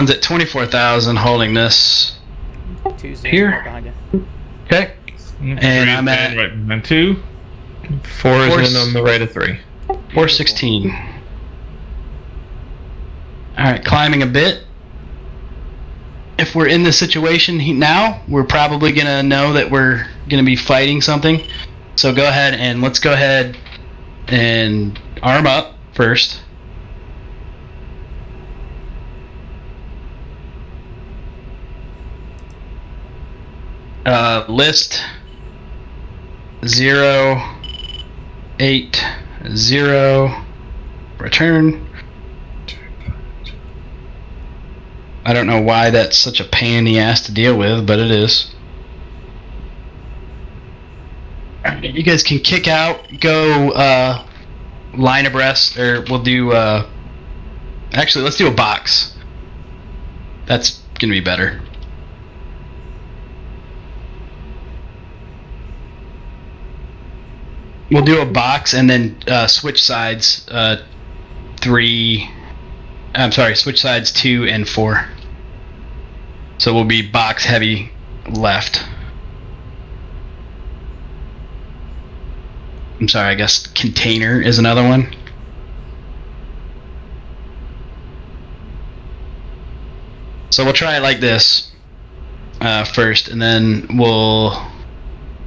One's at 24,000 holding this Tuesday here. right behind you. Okay. And I'm at right behind 2. 4 is in on the right of 3. 416. Alright, climbing a bit. If we're in this situation now, we're probably going to know that we're going to be fighting something. So go ahead and let's go ahead and arm up first. List 080 return. I don't know why that's such a pain in the ass to deal with, but it is. You guys can kick out, go line abreast, or we'll do actually let's do a box. That's gonna be better. We'll do a box and then switch sides. Switch sides 2 and 4. So we'll be box heavy left. I'm sorry, I guess container is another one. So we'll try it like this first, and then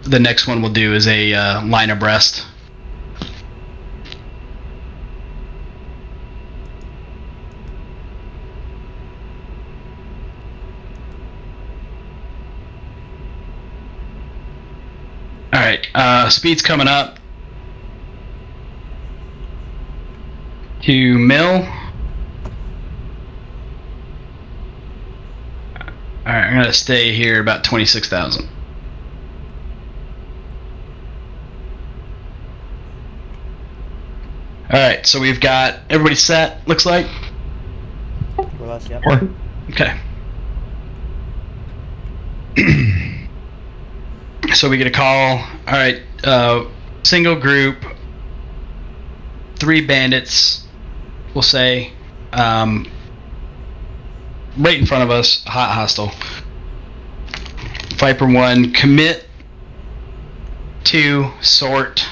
the next one we'll do is a line abreast. Alright, speed's coming up to mill. Alright, I'm gonna stay here about 26,000. Alright, so we've got everybody set, looks like? More or less, yep. Okay. So we get a call. Alright, single group, 3 bandits, we'll say, right in front of us, hot hostile. Viper 1, commit to sort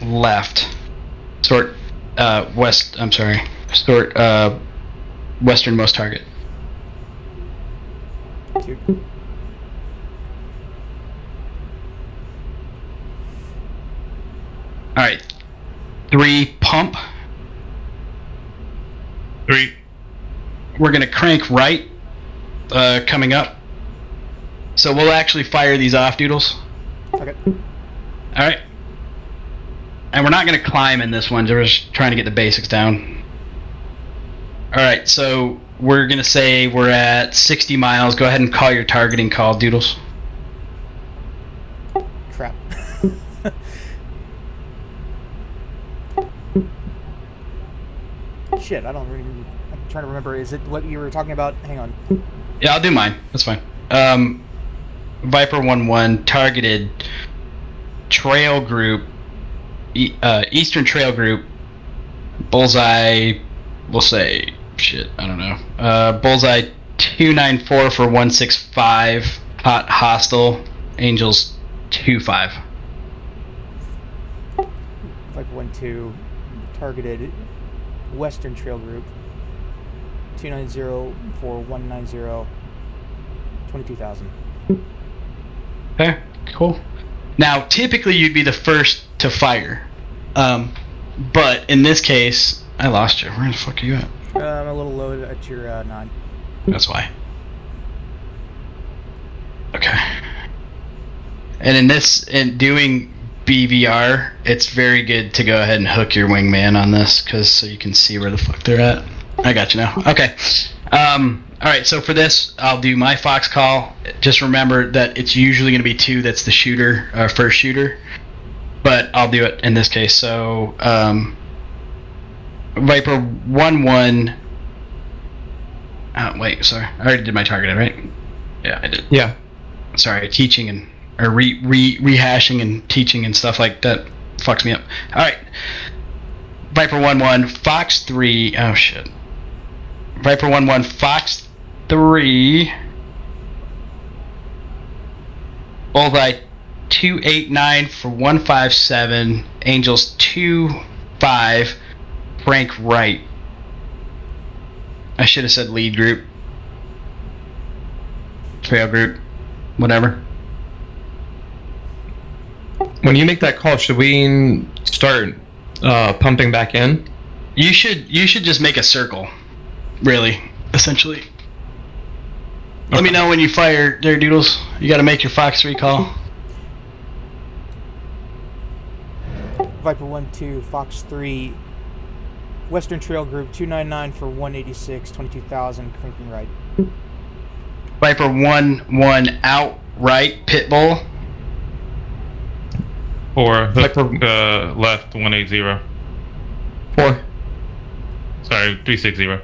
left. Sort west, I'm sorry. Sort westernmost target. 2. Alright. 3, pump. 3. We're gonna crank right, coming up. So we'll actually fire these off, Doodles. Okay. Alright. And we're not gonna climb in this one, we're just trying to get the basics down. Alright, so we're gonna say we're at 60 miles. Go ahead and call your targeting call, Doodles. Crap. Shit, I'm trying to remember. Is it what you were talking about? Hang on. Yeah, I'll do mine. That's fine. Viper 1-1 targeted trail group, Eastern Trail Group, bullseye, we'll say, shit, I don't know. Bullseye 294 for 165, hot hostile, Angels 25. Like 1-2, targeted Western Trail Group, 290 for 190, 22,000. Okay, cool. Now, typically you'd be the first to fire, but in this case, I lost you. Where the fuck are you at? I'm a little low at your 9. That's why. Okay. And in doing BVR, it's very good to go ahead and hook your wingman on this, so you can see where the fuck they're at. I got you now. Okay. Alright, so for this, I'll do my Fox call. Just remember that it's usually going to be 2 that's the shooter, first shooter. But I'll do it in this case. So, Viper 1-1. Oh, wait, sorry. I already did my targeted, right? Yeah, I did. Yeah. Sorry, teaching and or rehashing and teaching and stuff like that fucks me up. All right, Viper 1-1, Fox 3. Oh shit. Viper 1-1, Fox 3. Bullseye 289 for 157. Angels 2-5. Frank right. I should have said lead group. Trail group. Whatever. When you make that call, should we start pumping back in? You should just make a circle. Really, essentially. Let me know when you fire there, Doodles. You gotta make your Fox 3 call. Viper 1-2, Fox 3, Western Trail Group 299 for 186, 22,000, cranking right. Viper 1-1 outright Pitbull. 4, hook, left 180. 4. Sorry, 360.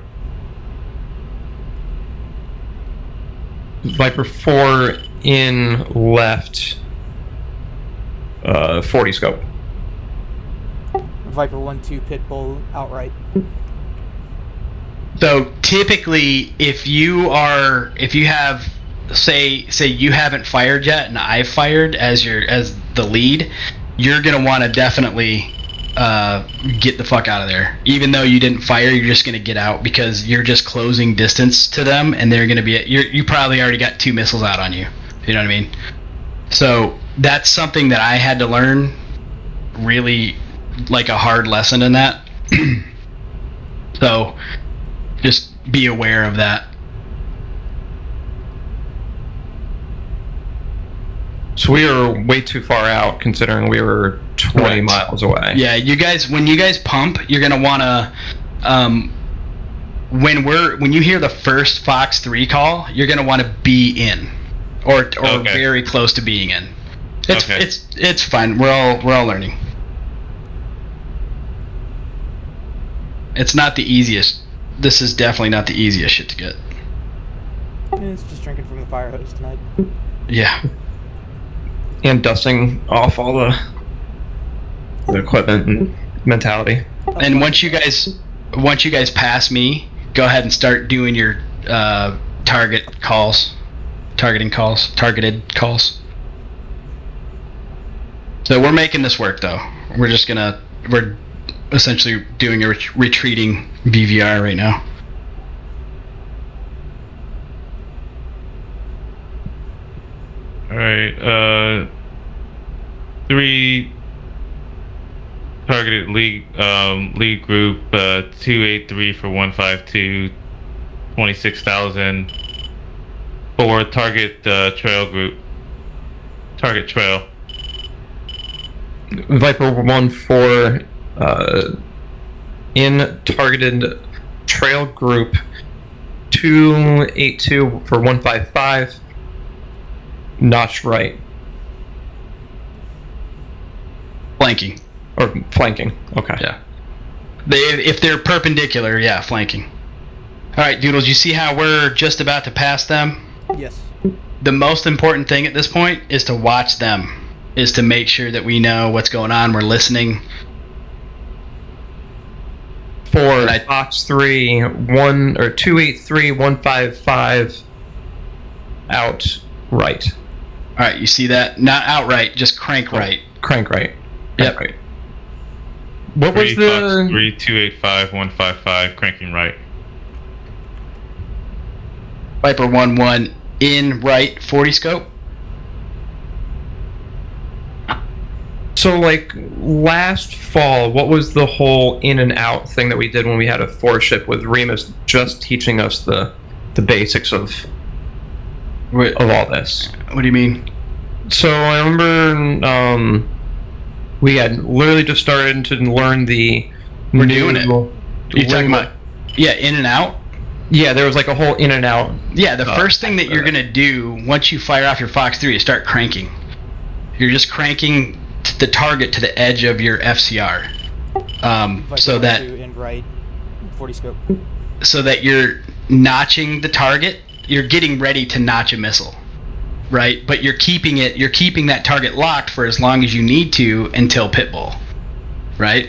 Viper 4 in left 40 scope. Viper 1-2, Pitbull outright. So typically, if you have, say you haven't fired yet, and I've fired as the lead, you're gonna want to definitely get the fuck out of there. Even though you didn't fire, you're just gonna get out because you're just closing distance to them, and they're gonna be. You probably already got 2 missiles out on you. You know what I mean? So that's something that I had to learn. Really, like a hard lesson in that. So just be aware of that. So we were way too far out considering we were 20 miles away. Yeah, when you guys pump, you're gonna wanna when you hear the first Fox 3 call, you're gonna want to be in, or very close to being in. It's fine. We're all learning. It's not the easiest. This is definitely not the easiest shit to get. It's just drinking from the fire hose tonight. Yeah. And dusting off all the equipment and mentality. And once you guys pass me, go ahead and start doing your targeted calls. So we're making this work though. We're essentially doing a retreating BVR right now. Alright, 3 targeted lead group 283 for 152, 26,000. 4 target trail group. Target trail. Viper 1-4 in targeted trail group 282 for 155. Notch right. Flanking. Or flanking. Okay. Yeah. If they're perpendicular, yeah, flanking. Alright, Doodles, you see how we're just about to pass them? Yes. The most important thing at this point is to watch them. Is to make sure that we know what's going on, we're listening. For Fox 3, 283, 155 out right. Alright, you see that? Not outright, just crank right. Crank right. Yep. Right. What was 3 the... Fox 3, 285, 155, cranking right. Viper 1-1 in right 40 scope. So, like, last fall, what was the whole in and out thing that we did when we had a 4-ship with Remus just teaching us the basics of all this? What do you mean? So, I remember we had literally just started to learn the... We're doing it. You're talking about... Yeah, in and out? Yeah, there was like a whole in and out. Yeah, the first thing that you're going to do once you fire off your Fox 3 is start cranking. You're just cranking the target to the edge of your FCR. So that in right 40 scope. So that you're notching the target, you're getting ready to notch a missile. Right? But you're keeping that target locked for as long as you need to until pitbull. Right?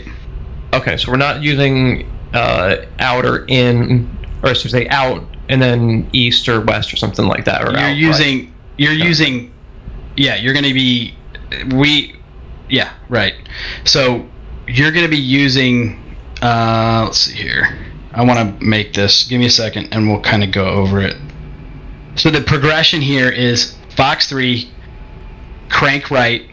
Okay, so we're not using out or in or should I say out, and then east or west or something like that. Or You're out, using. right. You're using. Yeah, you're going to be. Yeah, right. So you're going to be using. Let's see here. I want to make this. Give me a second, and we'll kind of go over it. So the progression here is Fox 3, crank right,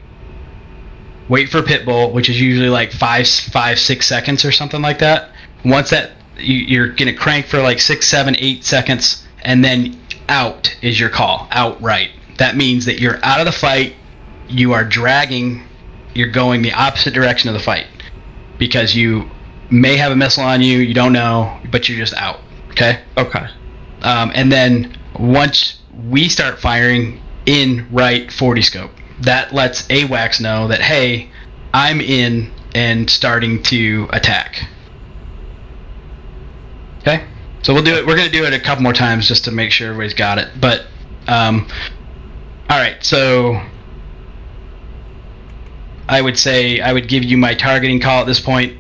wait for Pitbull, which is usually like 6 seconds or something like that. Once that, you're gonna crank for like 6, 7, 8 seconds, and then out is your call. Out right. That means that you're out of the fight. You are dragging. You're going the opposite direction of the fight because you may have a missile on you. You don't know, but you're just out. Okay. Okay. And then once we start firing in right 40 scope, that lets AWACS know that, hey, I'm in and starting to attack. Okay, so we'll do it. We're going to do it a couple more times just to make sure everybody's got it. But all right, so I would say I would give you my targeting call at this point,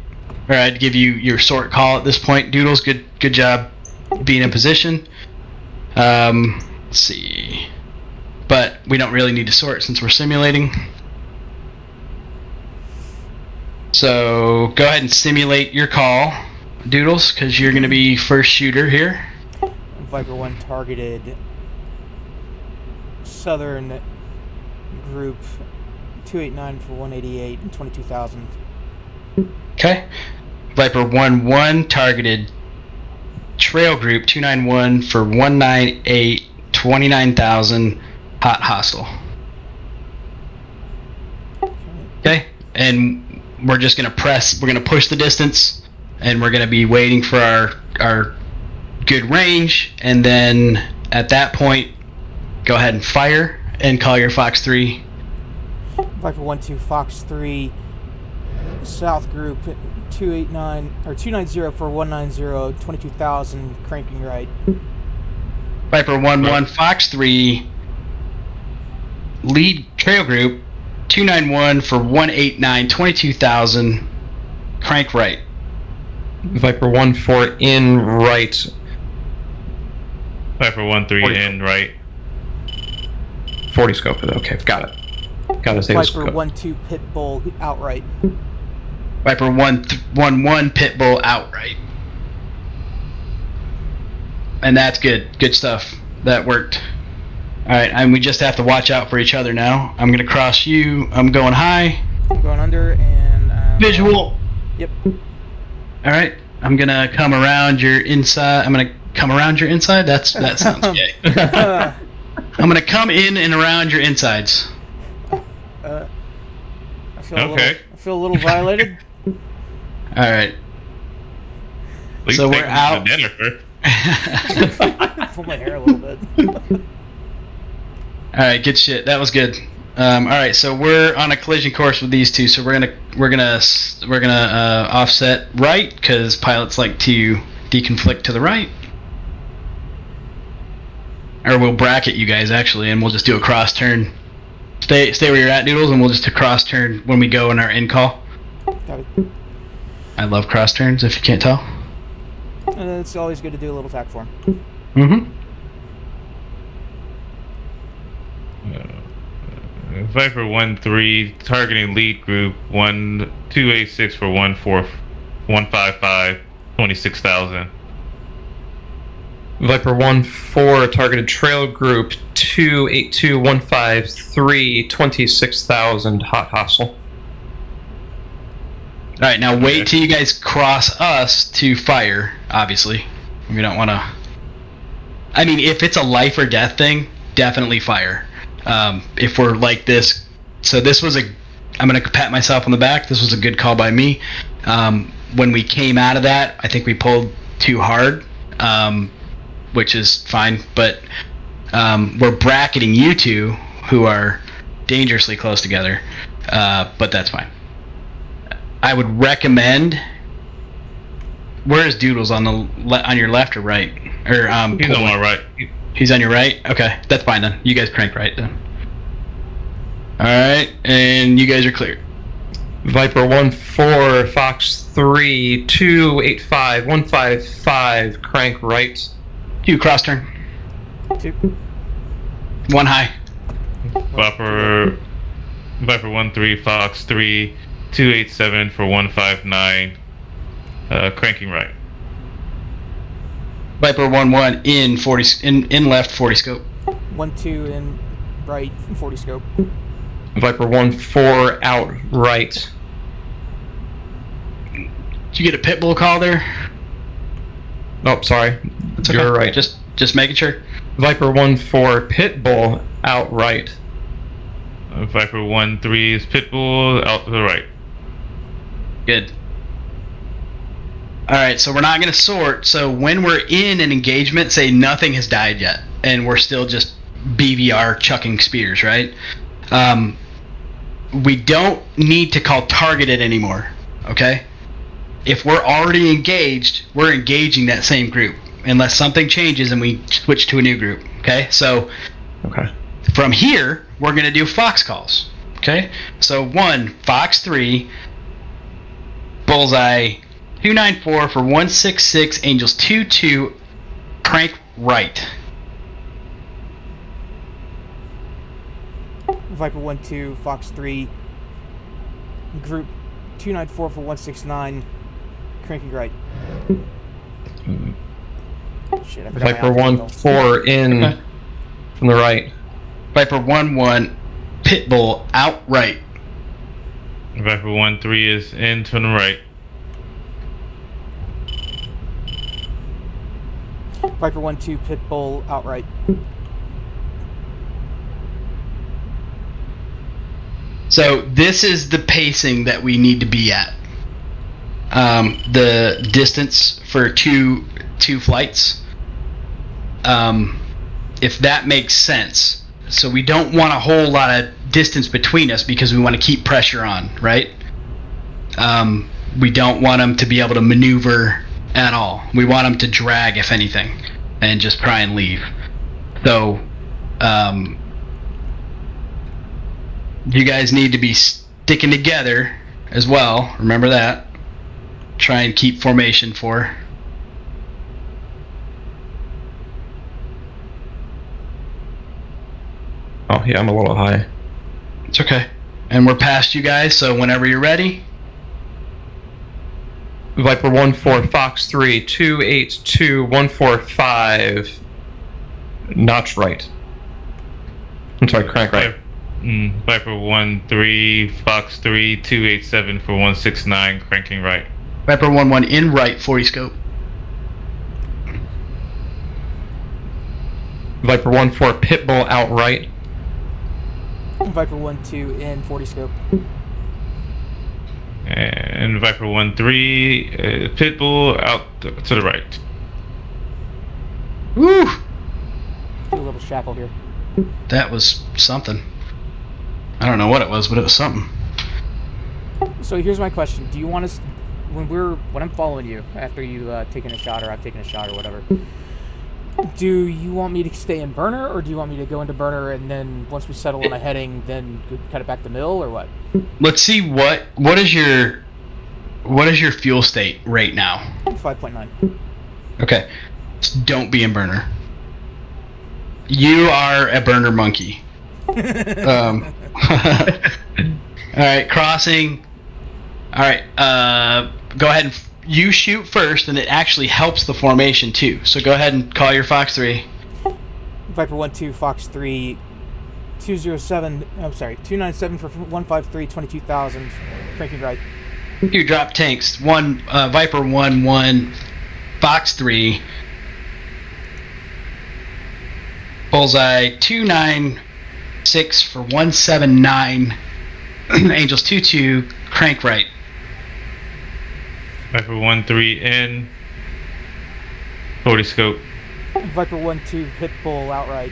or I'd give you your sort call at this point. Doodles, good job being in position. Let's see, but we don't really need to sort since we're simulating. So go ahead and simulate your call, Doodles, because you're going to be first shooter here. Viper 1 targeted Southern Group 289 for 188 and 22,000. Okay. Viper 1-1 targeted Trail Group 291 for 198, 29,000, hot hostile. Okay, and we're just gonna press. We're gonna push the distance, and we're gonna be waiting for our good range, and then at that point, go ahead and fire and call your Fox 3. Viper 1-2 Fox 3 South Group 289 or 290 for 190, 22,000, cranking right. Viper 1-1 Fox 3 lead Trail Group 291 for 189, 22,000, crank right. Viper 1-4 in right. Viper 1-3 in right. 40 scope. Okay, got it. Got to say Viper scope. 1-2 Pitbull outright. Viper 1-1 Pitbull outright. And that's good. Good stuff. That worked. Alright, and we just have to watch out for each other now. I'm going to cross you. I'm going high. I'm going under and... Visual. Yep. Alright, I'm going to come around your inside. I'm going to come around your inside? That sounds gay. I'm going to come in and around your insides. I feel Okay. I feel a little violated. Alright. So we're out. Jennifer. Pull my hair a little bit. All right, good shit. That was good. All right, so we're on a collision course with these two. So we're gonna offset right because pilots like to deconflict to the right, or we'll bracket you guys actually, and we'll just do a cross turn. Stay where you're at, Doodles, and we'll just do cross turn when we go in our in call. Got it. I love cross turns. If you can't tell. It's always good to do a little tack form. Mm-hmm. Viper 1-3 targeting lead group 286 for 155, 26,000. Viper 1-4 targeted Trail Group 282 153, 26,000, hot hostile. All right, now wait till you guys cross us to fire. Obviously, we don't want to. I mean, if it's a life or death thing, definitely fire. If we're like this, so this was I'm gonna pat myself on the back. This was a good call by me. When we came out of that, I think we pulled too hard, which is fine. But we're bracketing you two, who are dangerously close together. But that's fine. I would recommend. Where is Doodles on your left or right? Or He's on my right. He's on your right? Okay, that's fine then. You guys crank right then. Alright, and you guys are clear. Viper 1-4, Fox 3, 285, 155, crank right. 2 cross turn. 2. 1 high. Viper 1-3, Fox 3, 287 for 159. Cranking right. Viper 1-1 in 40 in left 40 scope. 1-2 in right 40 scope. Viper 1-4, out right. Did you get a pit bull call there? Oh, sorry. It's okay. You're right. Just making sure. Viper 1-4, Pitbull, out right. Viper 1-3 is Pitbull, out to the right. Good. Alright, so we're not going to sort. So when we're in an engagement, say nothing has died yet, and we're still just BVR chucking spears, right? We don't need to call targeted anymore, okay? If we're already engaged, we're engaging that same group, unless something changes and we switch to a new group, okay? So Okay. from here, we're going to do Fox calls, okay? So 1, Fox 3, Bullseye 294 for 166, Angels 22, crank right. Viper 1-2, Fox 3, group 294 for 169, cranking right. Shit, I forgot Viper my alpha signals. 1-4, in Okay. from the right. Viper 1-1, Pitbull out right. Viper 1-3 is in to the right. Viper 1-2, Pitbull outright. So this is the pacing that we need to be at. The distance for two flights. If that makes sense. So we don't want a whole lot of distance between us because we want to keep pressure on, right? We don't want them to be able to maneuver at all. We want them to drag, if anything, and just try and leave. So, you guys need to be sticking together as well. Remember that. Try and keep formation for. Oh, yeah, I'm a little high. It's okay. And we're past you guys, so whenever you're ready. Viper 1-4, Fox 3, 282, 145, notch right. I'm sorry, crank right. Viper 1-3, Fox 3, 287 for 169, cranking right. Viper 1-1 in right 40 scope. Viper 1-4, Pitbull out right. Viper 1-2 in 40 scope. And Viper 1-3, Pitbull out to the right. Woo! Do a little shackle here. That was something. I don't know what it was, but it was something. So here's my question: do you want us, when I'm following you after you taking a shot or I've taken a shot or whatever? Do you want me to stay in burner, or do you want me to go into burner and then once we settle on a heading, then cut it back to mill, or what? Let's see what is your fuel state right now? 5.9. Okay. Don't be in burner. You are a burner monkey. All right, crossing. All right, go ahead and you shoot first, and it actually helps the formation too. So go ahead and call your Fox 3. Viper 1-2, Fox 3, 207. I'm sorry, 297 for 153, 22,000. Cranking right. You drop tanks. Viper 1-1, Fox 3, Bullseye 296 for 179, Angels 22, crank right. Viper 1-3 in 40 scope. Viper 1-2, Pitbull outright.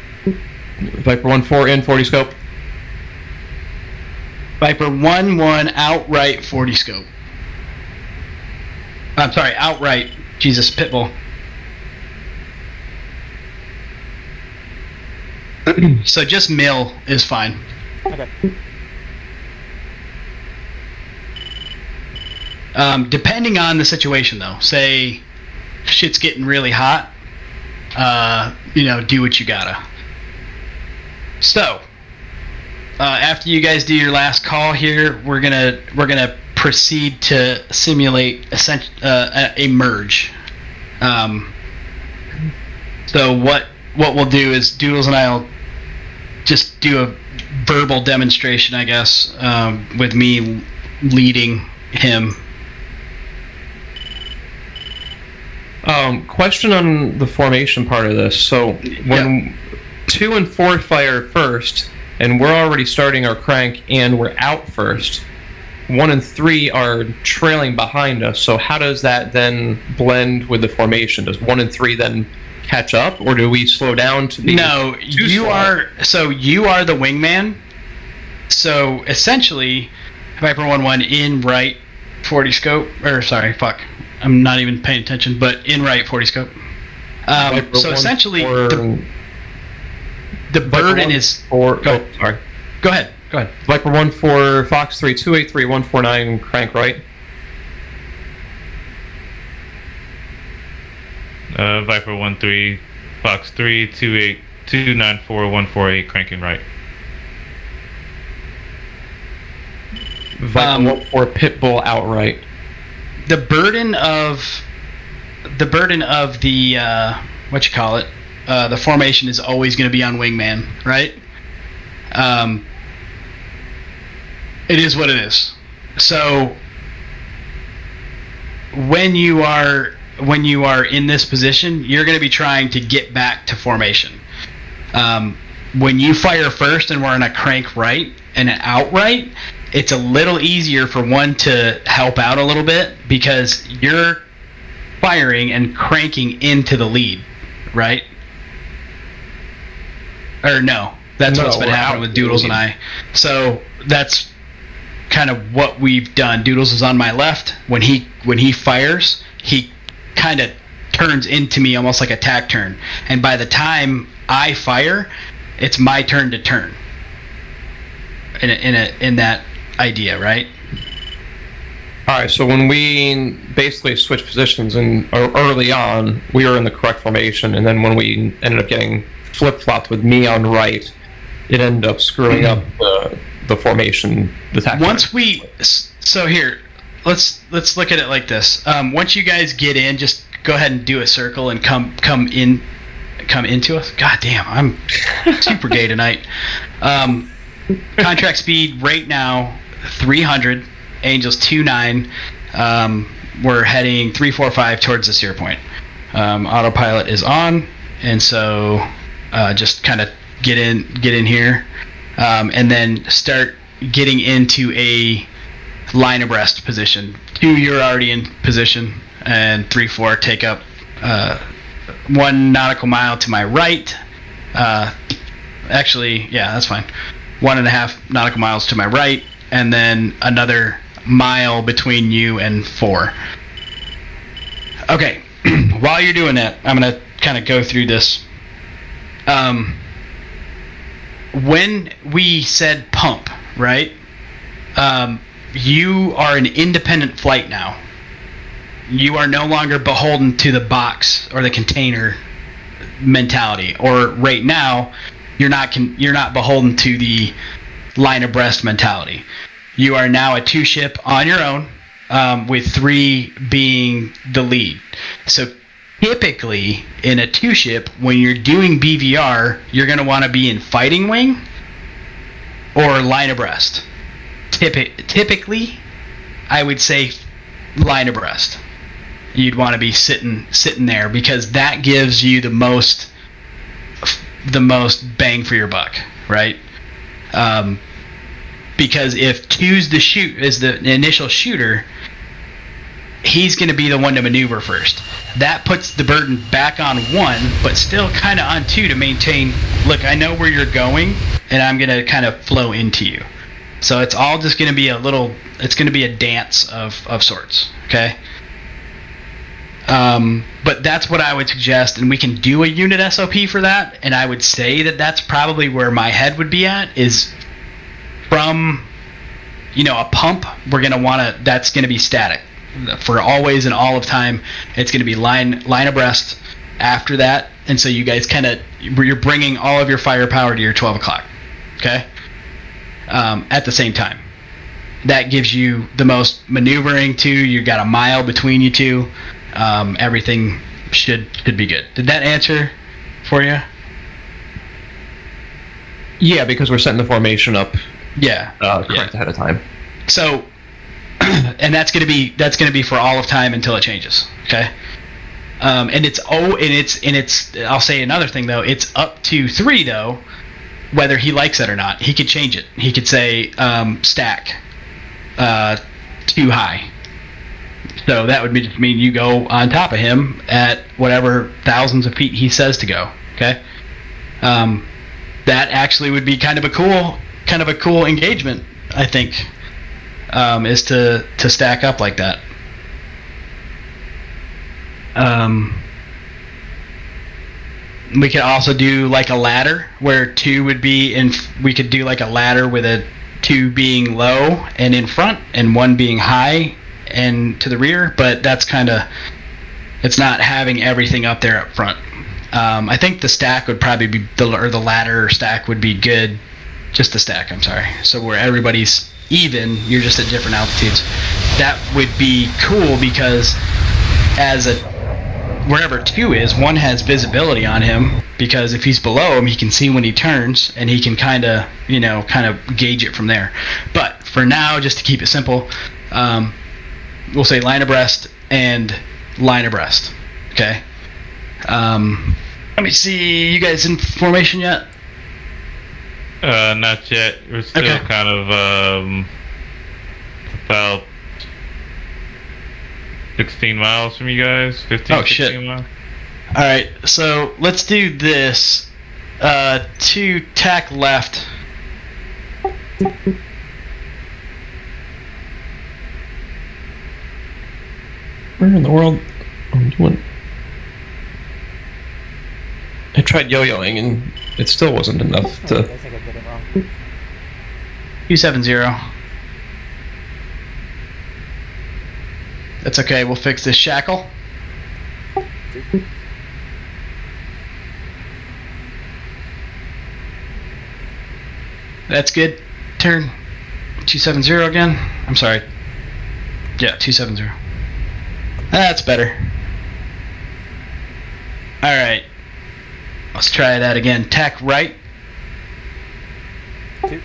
Viper 1-4, in 40 scope. Viper 1-1 outright 40 scope. I'm sorry, outright. Jesus, Pitbull. So just mill is fine. Okay. Depending on the situation, though, say shit's getting really hot, do what you gotta. So, after you guys do your last call here, we're gonna proceed to simulate a merge. So what we'll do is Doodles and I'll just do a verbal demonstration, I guess, with me leading him. Question on the formation part of this. So when 2 and 4 fire first, and we're already starting our crank, and we're out first, 1 and 3 are trailing behind us. So how does that then blend with the formation? Does 1 and 3 then catch up, or do we slow down to be? No, you are the wingman. So essentially, Viper 1-1 in right 40 scope, or sorry, fuck, I'm not even paying attention, but in right 40 scope. So essentially, the burden is. Sorry. Go ahead. Viper 1-4, Fox 3, 283, 149, crank right. Viper 1-3, Fox 3, 294, 148, cranking right. Viper 1-4, Pitbull outright. The burden of the the formation is always going to be on wingman, right? It is what it is. So when you are in this position, you're going to be trying to get back to formation. When you fire first and we're in a crank right and an outright, it's a little easier for one to help out a little bit because you're firing and cranking into the lead, right? Or no, that's what's been happening with Doodles and I. So that's kind of what we've done. Doodles is on my left. When he fires, he kind of turns into me almost like a tack turn. And by the time I fire, it's my turn to turn. In that idea, right? All right. So when we basically switched positions and early on, we were in the correct formation, and then when we ended up getting flip-flopped with me on right, it ended up screwing up the formation. The tack. So here, let's look at it like this. Once you guys get in, just go ahead and do a circle and come into us. God damn, I'm super gay tonight. Contract speed right now 300, Angels 29. We're heading 345 towards the sear point. Autopilot is on, and so just kind of get in here, and then start getting into a line abreast position. 2, you're already in position, and 3-4 take up 1 nautical mile to my right. Actually, yeah, that's fine. 1.5 nautical miles to my right, and then another mile between you and 4. Okay, while you're doing that, I'm going to kind of go through this. When we said pump, right? You are an independent flight now. You are no longer beholden to the box or the container mentality. Or right now, you're not beholden to the line abreast mentality. You are now a 2-ship on your own, with 3 being the lead. So typically, in a 2-ship, when you're doing BVR, you're going to want to be in fighting wing or line abreast. Typically, I would say line abreast. You'd want to be sitting there because that gives you the most bang for your buck, right? Because if 2's the initial shooter, he's going to be the one to maneuver first. That puts the burden back on 1, but still kind of on 2 to maintain, look, I know where you're going, and I'm going to kind of flow into you. So it's all just going to be it's going to be a dance of sorts, okay? But that's what I would suggest, and we can do a unit SOP for that, and I would say that that's probably where my head would be at, is from, a pump, that's going to be static. for always and all of time. It's going to be line abreast after that, and so you guys you're bringing all of your firepower to your 12 o'clock, okay? At the same time. That gives you the most maneuvering too. You got a mile between you two. Everything should be good. Did that answer for you? Yeah, because we're setting the formation up. Yeah. Correct ahead of time. So, and that's gonna be for all of time until it changes. Okay. And it's I'll say another thing though. It's up to 3 though, whether he likes it or not. He could change it. He could say stack too high. So that would just mean you go on top of him at whatever thousands of feet he says to go. Okay. That actually would be kind of a cool engagement, I think, is to stack up like that. We could also do like a ladder where 2 would be in. We could do like a ladder with a 2 being low and in front, and 1 being high and to the rear. But that's it's not having everything up there up front. I think the stack would probably be the ladder or stack would be good. Just the stack, I'm sorry. So where everybody's even, you're just at different altitudes. That would be cool because wherever 2 is, 1 has visibility on him, because if he's below him, he can see when he turns, and he can kind of gauge it from there. But for now, just to keep it simple, we'll say line abreast and line abreast. Okay. Let me see. You guys in formation yet? Not yet. We're still Okay. kind of about 16 miles from you guys. 15, Oh, 16 shit. miles. All right. So let's do this. 2 tack left. Where in the world? I tried yo-yoing and it still wasn't enough I to. think I did it wrong. 270. That's okay. We'll fix this shackle. That's good. Turn. 270 again. I'm sorry. Yeah, 270. That's better. All right. Let's try that again. Tack right. 2.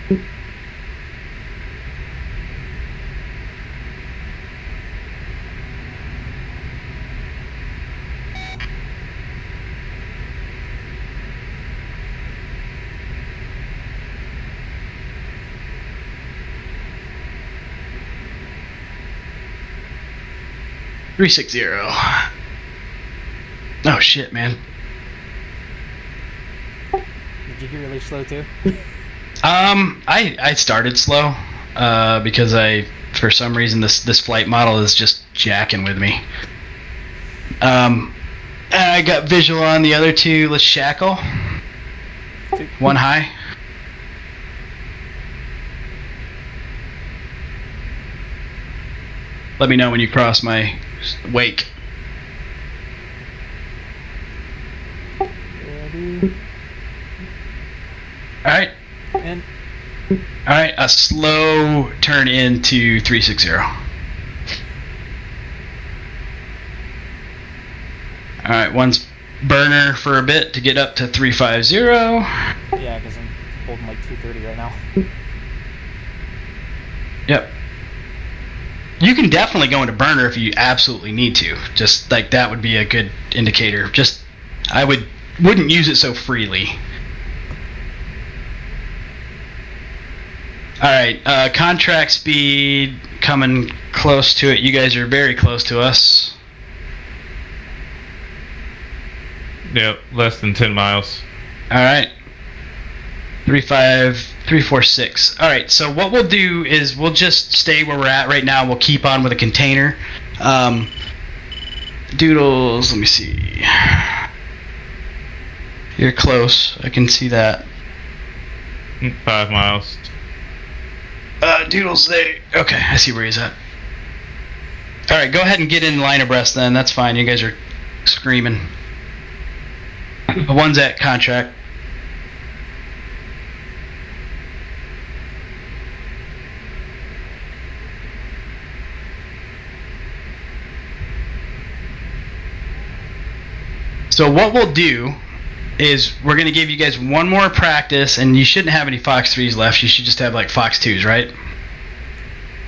Three 360. Oh shit, man. Did you get really slow too? I started slow, because for some reason this flight model is just jacking with me. I got visual on the other 2. Let's shackle. 2. 1 high. Let me know when you cross my wake. Ready. All right. And All right. A slow turn into 360. All right. 1's burner for a bit to get up to 350. yeah, because I'm holding like 230 right now. Yep. You can definitely go into burner if you absolutely need to. Just like that would be a good indicator. Just I wouldn't use it so freely. All right, contract speed coming close to it. You guys are very close to us. Yep, less than 10 miles. All right. 35346. All right. So what we'll do is we'll just stay where we're at right now. We'll keep on with a container. Doodles. Let me see. You're close. I can see that. 5 miles. Doodles. Okay. I see where he's at. All right, go ahead and get in line abreast then. That's fine. You guys are screaming. The one's at contract. So what we'll do is we're going to give you guys one more practice, and you shouldn't have any Fox 3s left. You should just have like Fox 2s, right?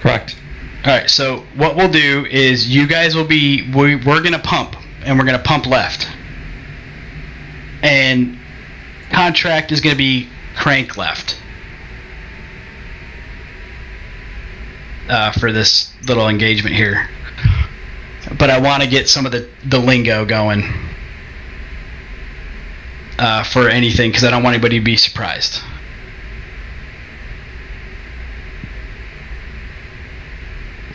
Correct. All right, so what we'll do is you guys will be, we're going to pump, and we're going to pump left. And contract is going to be crank left. For this little engagement here. But I want to get some of the lingo going. For anything, because I don't want anybody to be surprised.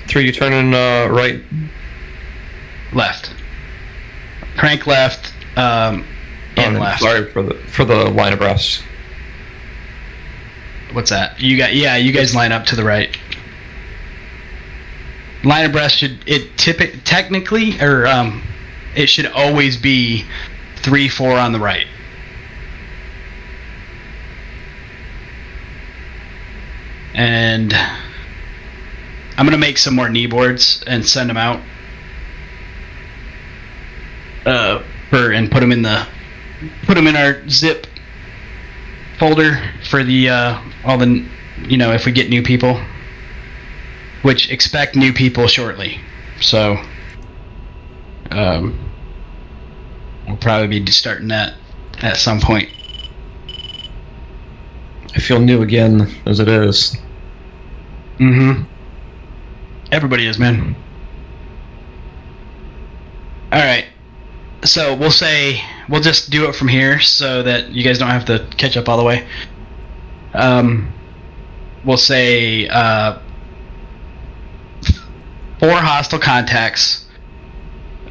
Three, you turning right. Left. Crank left. And left. Sorry for the line abreast. What's that? You guys line up to the right. Line abreast technically, or it should always be 3-4 on the right. And I'm gonna make some more knee boards and send them out. And put them in our zip folder for the all the, if we get new people, which expect new people shortly. So we'll probably be starting that at some point. I feel new again as it is. Mm-hmm. Everybody is, man. Alright. So we'll just do it from here so that you guys don't have to catch up all the way. We'll say 4 hostile contacts,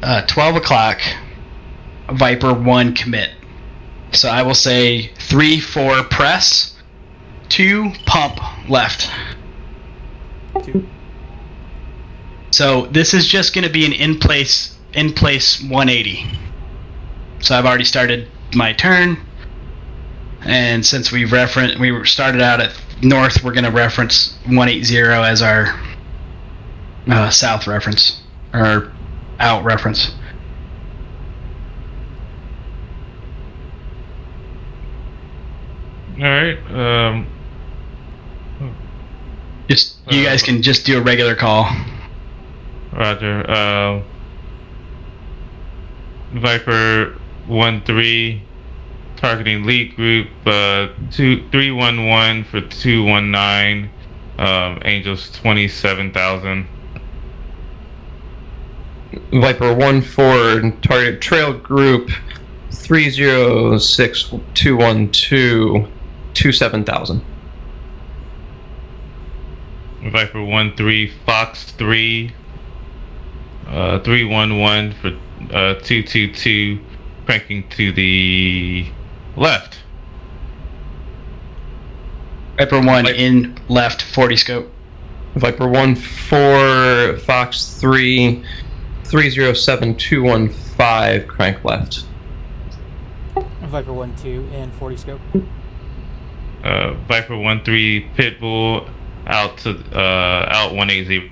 12 o'clock, Viper 1 commit. So I will say 3-4 press, 2 pump left. 2. So this is just going to be an in place 180. So I've already started my turn, and since we started out at north, we're going to reference 180 as our south reference, or out reference. All right. Just you guys can just do a regular call. Roger. Viper 1-3, targeting lead group 311 for 219. Angels 27,000. Viper 1-4, target trail group 306212, 27,000. Viper 1-3, Fox 3, 311 for 222, cranking to the left. Viper 1 in left 40 scope. Viper 1-4, Fox 3, 307215, crank left. Viper 1-2 and 40 scope. Viper 1-3, Pitbull out 180.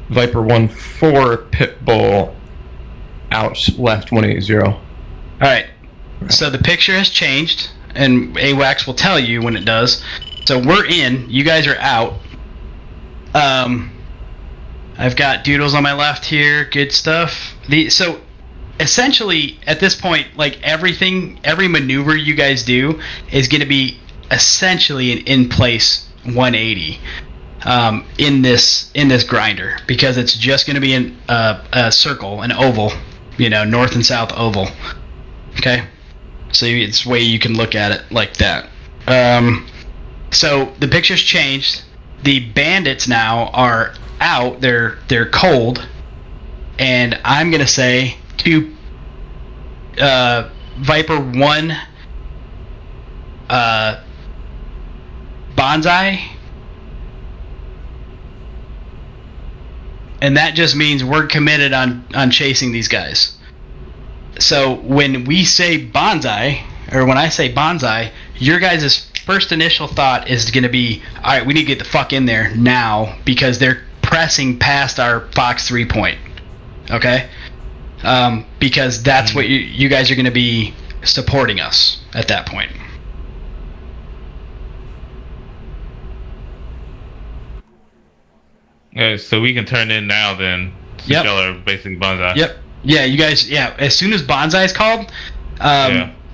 Viper 1-4, Pitbull out left 180. Alright, so the picture has changed, and AWACS will tell you when it does. So we're in, you guys are out. I've got doodles on my left here, good stuff. So essentially, at this point, like every maneuver you guys do is going to be essentially an in-place 180 in this grinder, because it's just going to be a circle, an oval, north and south oval. Okay, so it's the way you can look at it like that. So the picture's changed. The bandits now are out. They're cold, and I'm gonna say to Viper 1 Bonsai and that just means we're committed on chasing these guys. So when we say bonsai, or when I say bonsai, your guys' first initial thought is going to be, all right, we need to get the fuck in there now because they're pressing past our Fox 3 point. Okay? Because that's what you guys are going to be supporting us at that point. So we can turn in now then. Yep. Y'all are basically bonsai. Yep. Yeah, you guys. Yeah, as soon as bonsai is called,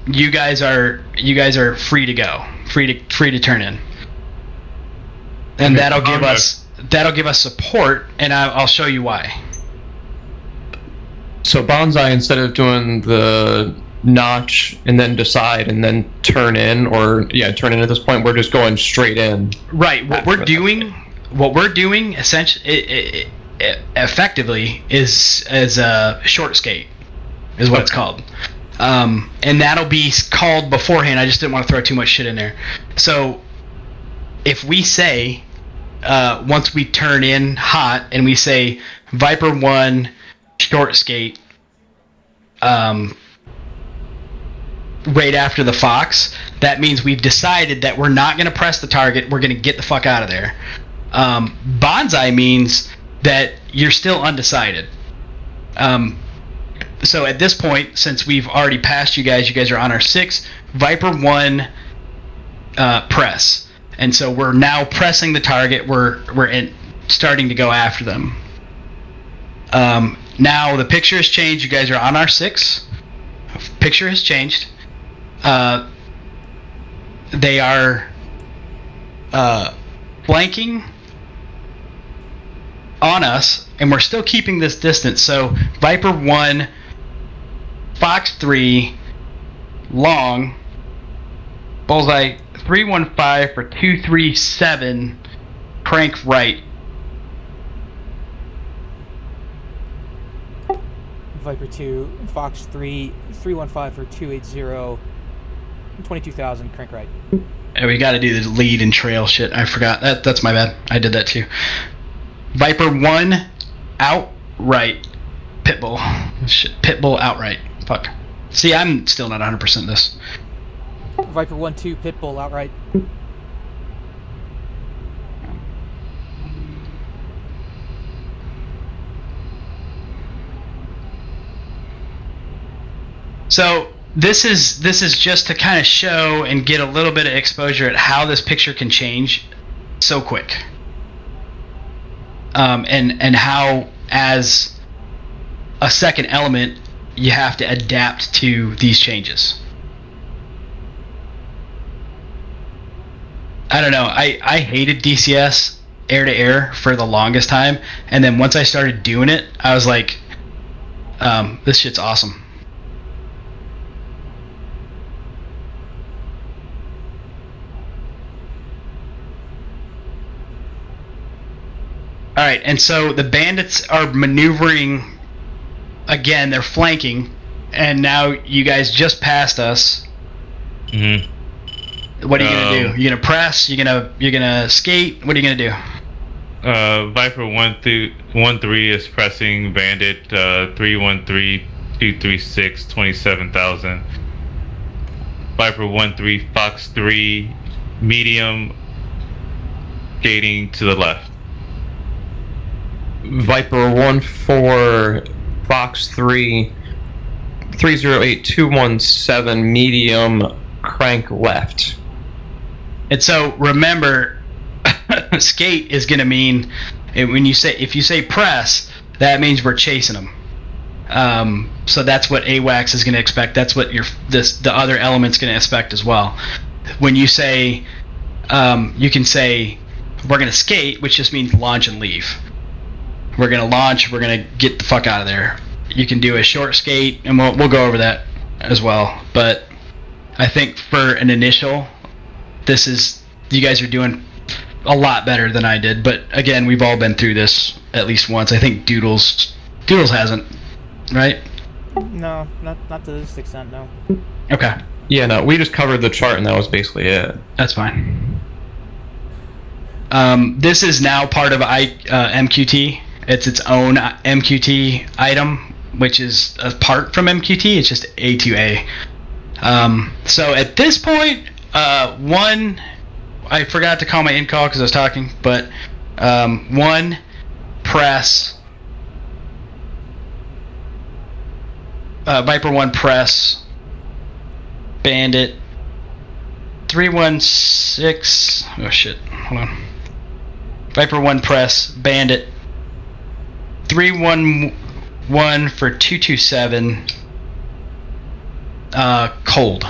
you guys are free to go, free to turn in, and that'll give us support, and I'll show you why. So bonsai, instead of doing the notch and then decide and then turn in, turn in at this point, we're just going straight in. Right. What we're doing essentially, effectively, is a short skate, is what it's called. And that'll be called beforehand. I just didn't want to throw too much shit in there. So if we say, once we turn in hot and we say Viper 1 short skate, right after the Fox, that means we've decided that we're not going to press the target. We're going to get the fuck out of there. Bonsai means that you're still undecided. So at this point, since we've already passed you guys are on our 6, Viper 1 press. And so we're now pressing the target. We're starting to go after them. Now the picture has changed. You guys are on our 6. Picture has changed. They are flanking on us, and we're still keeping this distance. So Viper 1, Fox 3, long, bullseye 315 for 237, crank right. Viper 2, Fox 3, 315 for 280, 22,000, crank right. And we got to do the lead and trail shit. I forgot. That's my bad. I did that too. Viper 1, outright, pitbull. Shit, pitbull outright. Fuck. See, I'm still not 100% this. Viper 1-2, pitbull outright. So this is just to kind of show and get a little bit of exposure at how this picture can change so quick. And how, as a second element, you have to adapt to these changes. I don't know. I hated DCS air to air for the longest time, and then once I started doing it, I was like, this shit's awesome. All right, and so the bandits are maneuvering again. They're flanking, and now you guys just passed us. Mm-hmm. What are you gonna do? You gonna press? You gonna skate? What are you gonna do? Viper 1-3 is pressing bandit 313 236 27,000. Viper 1-3 Fox 3 medium skating to the left. Viper 1-4 Fox 3 308 217 medium crank left. And so remember, skate is gonna mean, if you say press, that means we're chasing them. So that's what AWACS is gonna expect. That's what the other element's gonna expect as well. When you say, you can say we're gonna skate, which just means launch and leave. We're gonna launch. We're gonna get the fuck out of there. You can do a short skate, and we'll go over that as well. But I think for an initial, you guys are doing a lot better than I did. But again, we've all been through this at least once. I think Doodles hasn't, right? No, not to this extent. No. Okay. Yeah, no, we just covered the chart, and that was basically it. That's fine. This is now part of MQT. It's its own MQT item, which is apart from MQT. It's just A2A. So at this point, one, I forgot to call my in call because I was talking, but one, press. Viper 1 press. Bandit. 316. Oh shit. Hold on. Viper 1 press. Bandit. 311 for 227. Cold.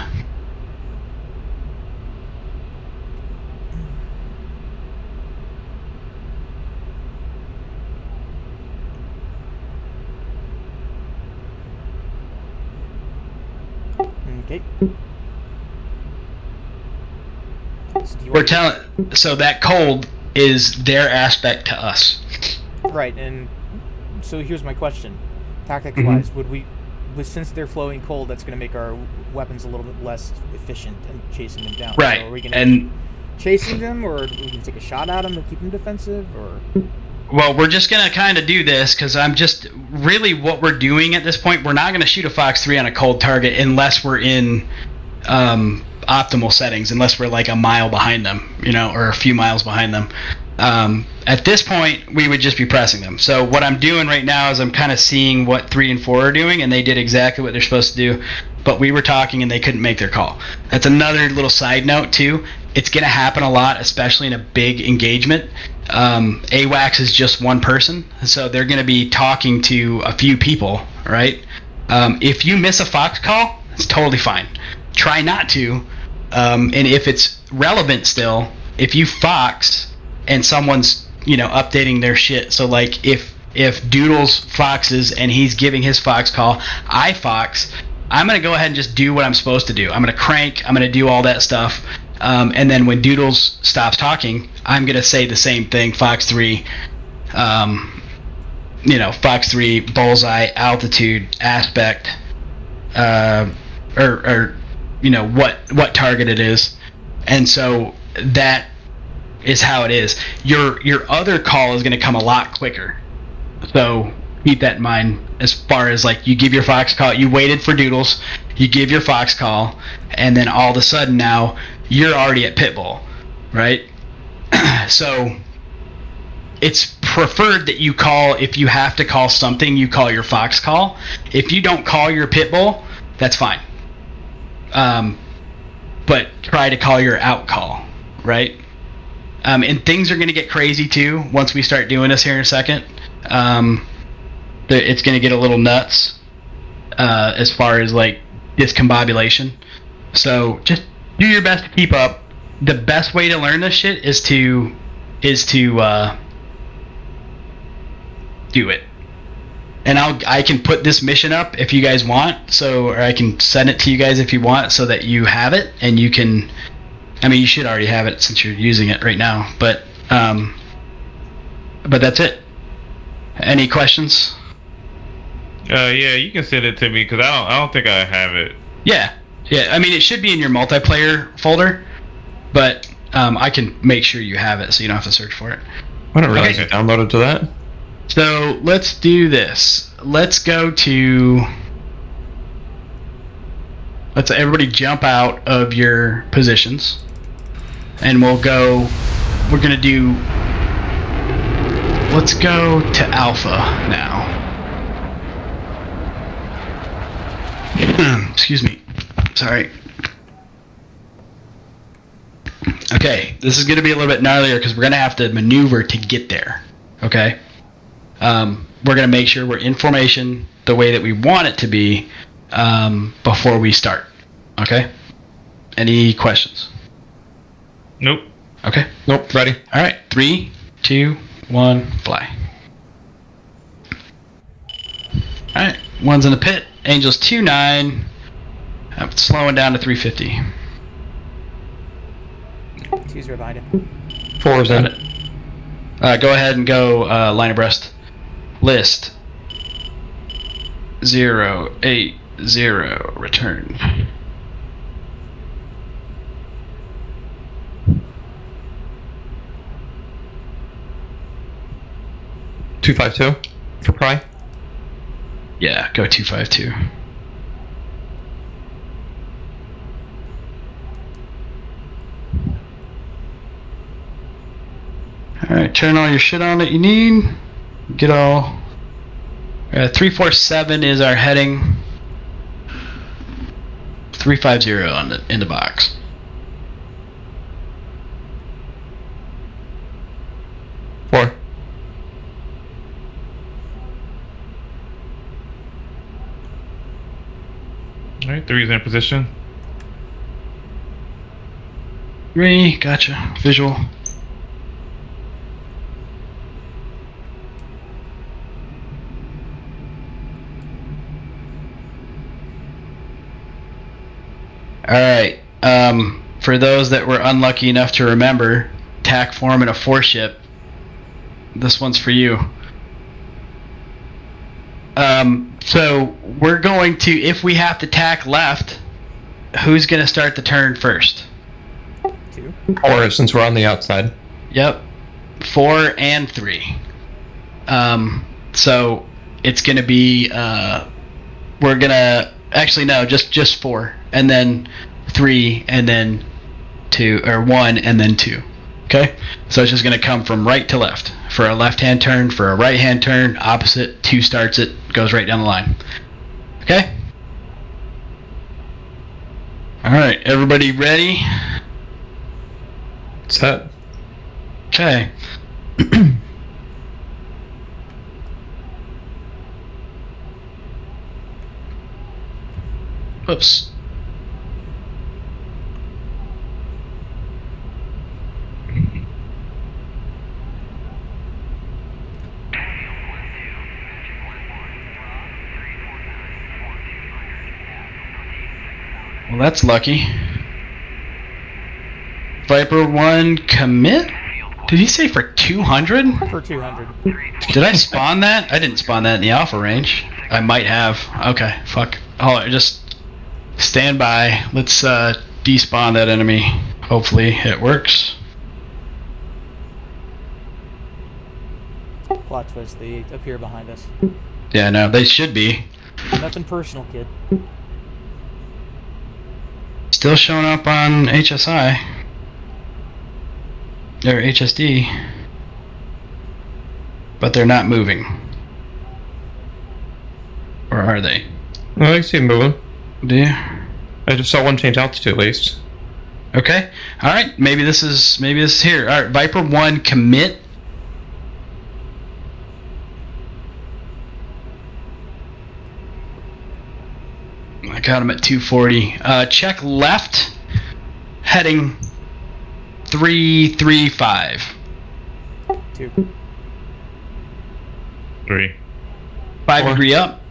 Okay. We're telling. So that cold is their aspect to us. Right, and so here's my question. Tactics-wise, since they're flowing cold, that's going to make our weapons a little bit less efficient in chasing them down. Right, So are we going to chasing them, or are we going to take a shot at them to keep them defensive, or? Well, we're just going to kind of do this because I'm just really what we're doing at this point. We're not going to shoot a Fox 3 on a cold target unless we're in optimal settings, unless we're like a mile behind them, or a few miles behind them. At this point, we would just be pressing them. So what I'm doing right now is I'm kind of seeing what 3 and 4 are doing, and they did exactly what they're supposed to do, but we were talking and they couldn't make their call. That's another little side note too. It's going to happen a lot, especially in a big engagement. AWACS is just one person, so they're going to be talking to a few people, right? If you miss a Fox call, it's totally fine. Try not to, and if it's relevant still, if you Fox and someone's updating their shit, so like if Doodles foxes and he's giving his Fox call, I Fox, I'm going to go ahead and just do what I'm supposed to do. I'm going to crank, I'm going to do all that stuff. And then when Doodles stops talking, I'm going to say the same thing, Fox 3, Fox 3, bullseye, altitude, aspect, or what target it is. And so that is how it is. Your other call is going to come a lot quicker. So keep that in mind as far as like you give your Fox call, you waited for Doodles, you give your Fox call, and then all of a sudden now you're already at Pitbull, right? So it's preferred that you call, if you have to call something, you call your Fox call. If you don't call your Pitbull, that's fine. But try to call your out call, right? And things are going to get crazy too once we start doing this here in a second. It's going to get a little nuts as far as like discombobulation. So just do your best to keep up. The best way to learn this shit is to do it. And I can put this mission up if you guys want, or I can send it to you guys if you want, so that you have it and you can. I mean, you should already have it since you're using it right now, but that's it. Any questions? Yeah, you can send it to me because I don't think I have it. Yeah. I mean, it should be in your multiplayer folder, but I can make sure you have it so you don't have to search for it. I don't realize you downloaded to that. So let's do this. Let's go to. Let's everybody jump out of your positions, and we'll go. We're gonna do. Let's go to Alpha now. Excuse me. Sorry. Okay, this is gonna be a little bit gnarlier because we're gonna have to maneuver to get there. Okay. We're gonna make sure we're in formation the way that we want it to be before we start. Okay. Any questions? Nope. Okay. Nope. Ready. All right. 3, 2, 1, fly. All right. One's in the pit. Angels 2-9. Slowing down to 350. 2's right behind you. 4's in it. Go ahead and go line abreast. List 080 return. 252 for pry. Yeah, go 252. Alright, turn all your shit on that you need. Get all. 347 is our heading. 350 on the in the box. Four. Alright, 3's in position. 3, gotcha. Visual. Alright, for those that were unlucky enough to remember, tack form in a 4-ship, this one's for you. So we're going to, if we have to tack left, who's going to start the turn first? 2. Or since we're on the outside. Yep, 4 and 3. So it's going to be, we're going to, actually no, just 4, and then 3, and then 2, or 1, and then 2. Okay? So it's just going to come from right to left. For a left-hand turn, for a right-hand turn, opposite, 2 starts it, goes right down the line. Okay? Alright, everybody ready? Set. Okay. Oops. Well, that's lucky. Viper 1 commit? Did he say for 200? For 200. Did I spawn that? I didn't spawn that in the alpha range. I might have. Okay, fuck. Oh, just stand by. Let's despawn that enemy. Hopefully it works. Plot twist, they appear behind us. Yeah, no, they should be. Nothing personal, kid. Still showing up on HSI. Or HSD. But they're not moving. Or are they? Oh, I see him moving. Do you? I just saw one change altitude at least. Okay. Alright, maybe this is here. Alright, Viper 1 commit. I got him at 240. Check left, heading 335. 2. 3. 5 4. degree up.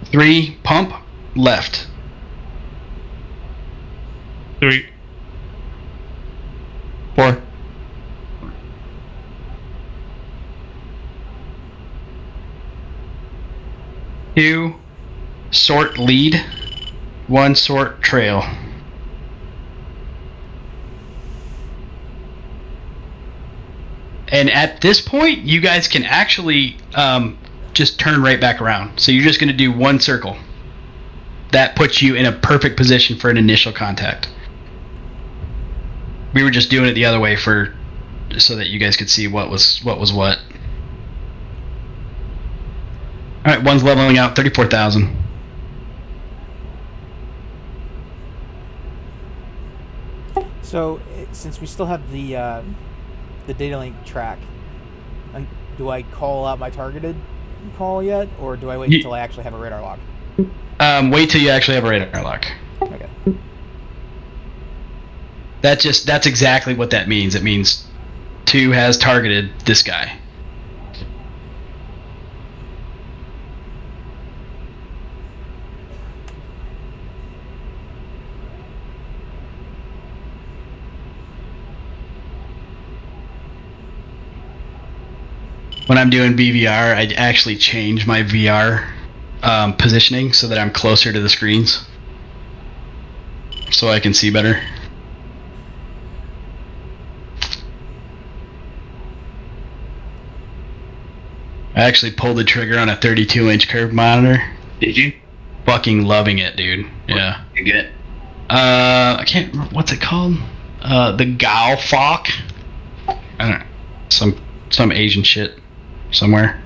Three, pump, left. 3. 4. Two, sort lead. 1, sort trail. And at this point, you guys can actually just turn right back around. So you're just going to do 1 circle. That puts you in a perfect position for an initial contact. We were just doing it the other way so that you guys could see what was what. All right, 1's leveling out, 34,000. So, since we still have the data link track, do I call out my targeted call yet, or do I wait until I actually have a radar lock? Wait till you actually have a radar lock. Okay. That's exactly what that means. It means 2 has targeted this guy. when I'm doing BVR, I actually change my VR positioning so that I'm closer to the screens, so I can see better. I actually pulled the trigger on a 32-inch curved monitor. Did you? Fucking loving it, dude. Yeah. You get it? I can't remember what's it called. The Gao Fok. I don't know. Some Asian shit somewhere.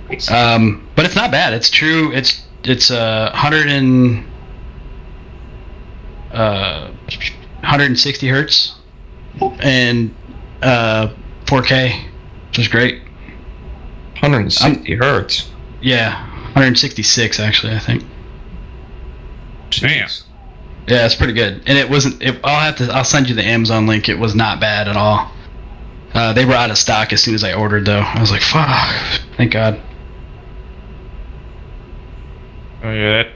But it's not bad. It's true. It's 160 hertz and 4K, which is great. 160 hertz. Yeah, 166 actually, I think. Damn. Yeah, it's pretty good. And it wasn't. I'll send you the Amazon link. It was not bad at all. They were out of stock as soon as I ordered, though. I was like, fuck. Thank God. Oh yeah, that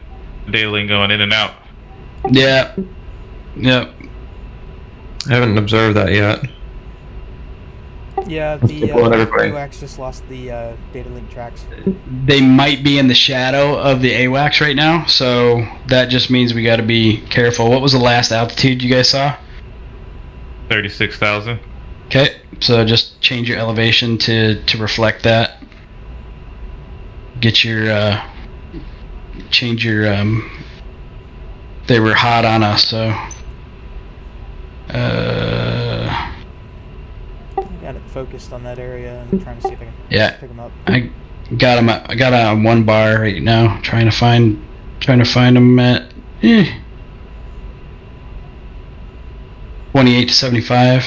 data link going in and out. Yeah. Yep. I haven't observed that yet. Yeah, the Well, everybody. UX just lost the data link tracks. They might be in the shadow of the AWACS right now, so that just means we got to be careful. What was the last altitude you guys saw? 36,000. Okay, so just change your elevation to reflect that. Get your change your they were hot on us, so Got it focused on that area and trying to see if I can yeah. pick them up. I got him. I got on one bar right now, trying to find him at 28 to 75.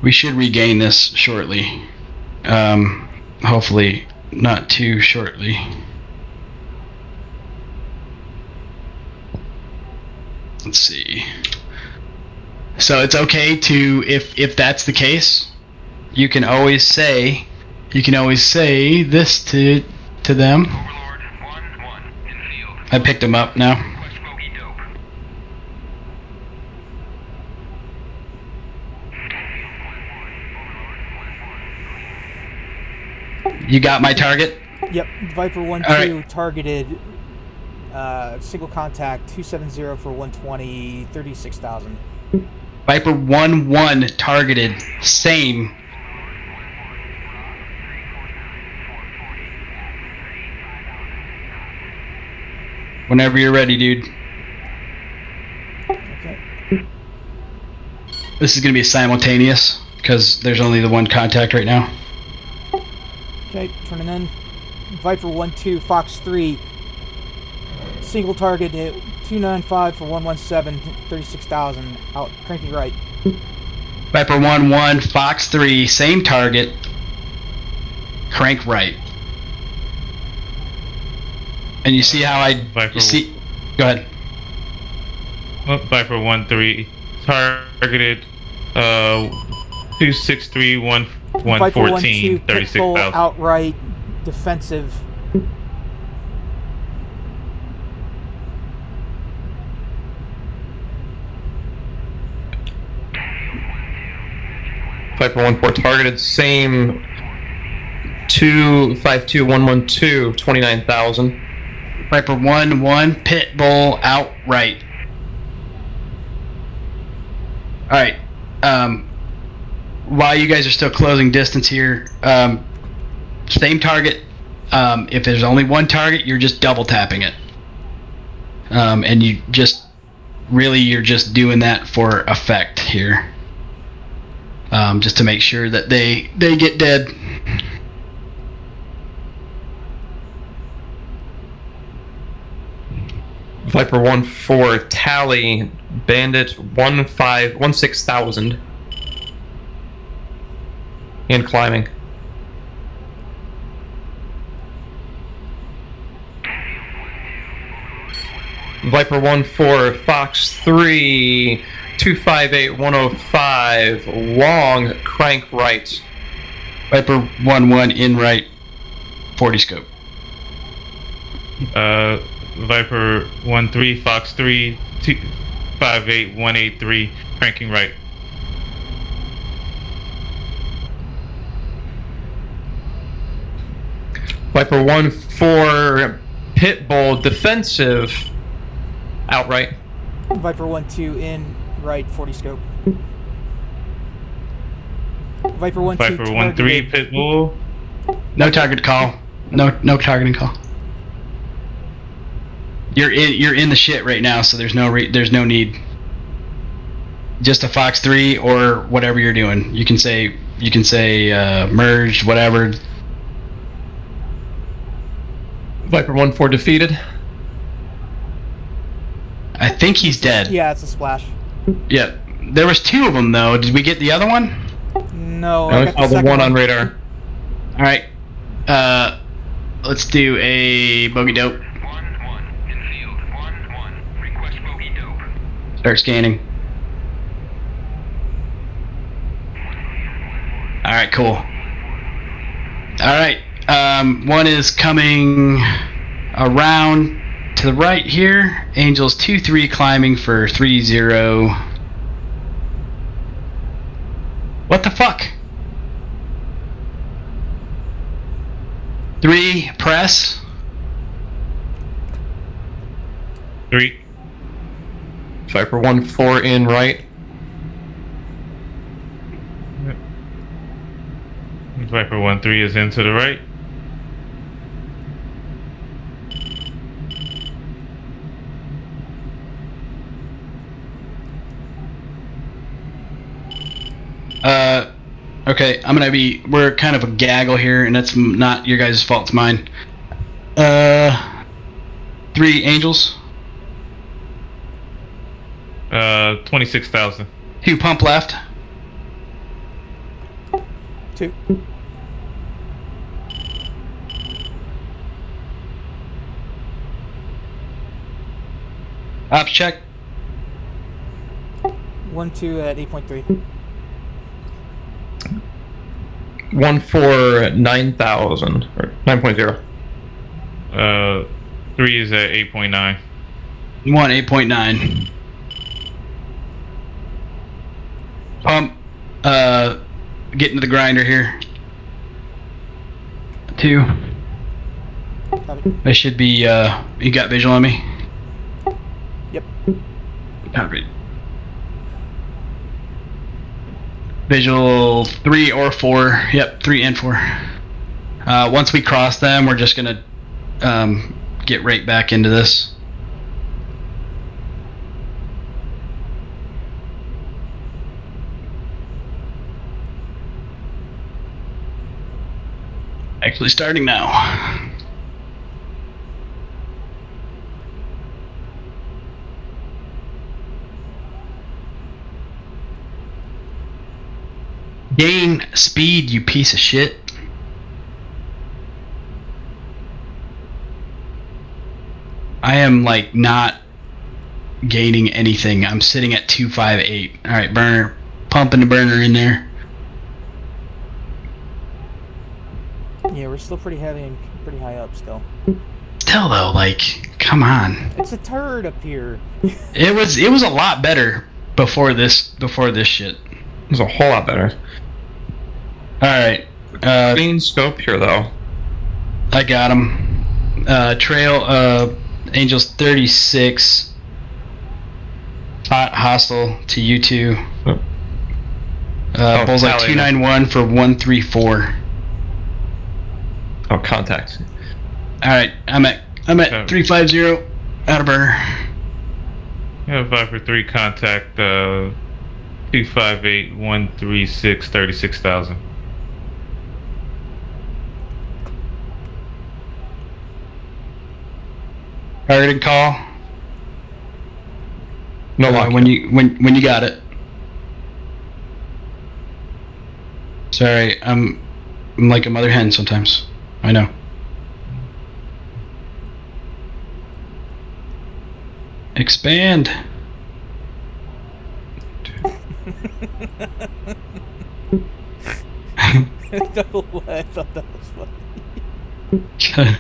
We should regain this shortly. Hopefully not too shortly. Let's see. So it's okay to, if that's the case, you can always say this to them. Overlord 1-1 in the field. I picked him up now. Request bogey dope. You got my target? Yep, Viper 1-2 Alright. targeted single contact 270 for 120, 36,000. Viper 1-1 targeted. Same. Whenever you're ready, dude. Okay. This is gonna be simultaneous because there's only the one contact right now. Okay, turning in. Viper 1-2, Fox 3. Single target at 295 for 117, 36,000. Out, cranking right. Viper 1-1, Fox 3, same target. Crank right. And you see how Viper- you see. Go ahead. Viper 1-3 targeted 263 Viper 114 1-2, pitbull, 36,000. outright, defensive. Viper 1-4 targeted, same 252 112, 29,000. Viper 1-1, Pitbull outright. Alright. While you guys are still closing distance here, same target. If there's only one target, you're just double tapping it. And you're just doing that for effect here. Just to make sure that they get dead. Viper 1-4 tally, bandit 16,000. And climbing. Viper 1-4 Fox 3 258 105 long crank right. Viper 1-1 in right 40 scope. Viper 1-3, Fox 3, 258 183, cranking right. Viper 1-4, Pitbull, defensive, outright. Viper 1-2 in right 40 scope. Viper 1-2 Viper 1-3, Pitbull. No target call. No targeting call. You're in the shit right now, so there's no need. Just a Fox 3 or whatever you're doing. You can say merged, whatever. Viper 1-4 defeated. I think he's dead. Yeah, it's a splash. Yeah. There was 2 of them though. Did we get the other one? No, I I only got saw the second one on radar. All right. Let's do a bogey dope. 1-1 in field. 1-1. Request bogey dope. Start scanning. All right, cool. All right. One is coming around to the right here. Angels 2-3 climbing for 3-0. What the fuck? 3 press. 3. Viper 1-4 in right. Viper 1-3 is into the right. Okay, we're kind of a gaggle here, and that's not your guys' fault, it's mine. 3 angels. 26,000. 2 pump left. 2. Ops check. 1-2 at 8.3. 1-4 9,000 or 9.0. 3 is at 8.9. 1 8.9. Pump. Get into the grinder here. 2. Copy. That should be. You got visual on me. Yep. Copy. Visual 3 or 4. Yep, 3 and 4. Once we cross them, we're just gonna get right back into this. Actually starting now. Gain speed, you piece of shit. I am like not gaining anything. I'm sitting at 258. Alright, burner. Pumping the burner in there. Yeah, we're still pretty heavy and pretty high up still. Still though, like, come on. It's a turd up here. It was a lot better before this shit. It was a whole lot better. Alright. Green scope here though. I got him. Trail, Angels 36. Hostile to you two. Bullseye tally. 291 for 134. Oh, contact. Alright, I'm at 350 out of burner. Yeah, Viper 3 contact 258 136 36,000. Targeting call. No lock. When you got it. Sorry, I'm like a mother hen sometimes. I know. Expand. I thought that was funny.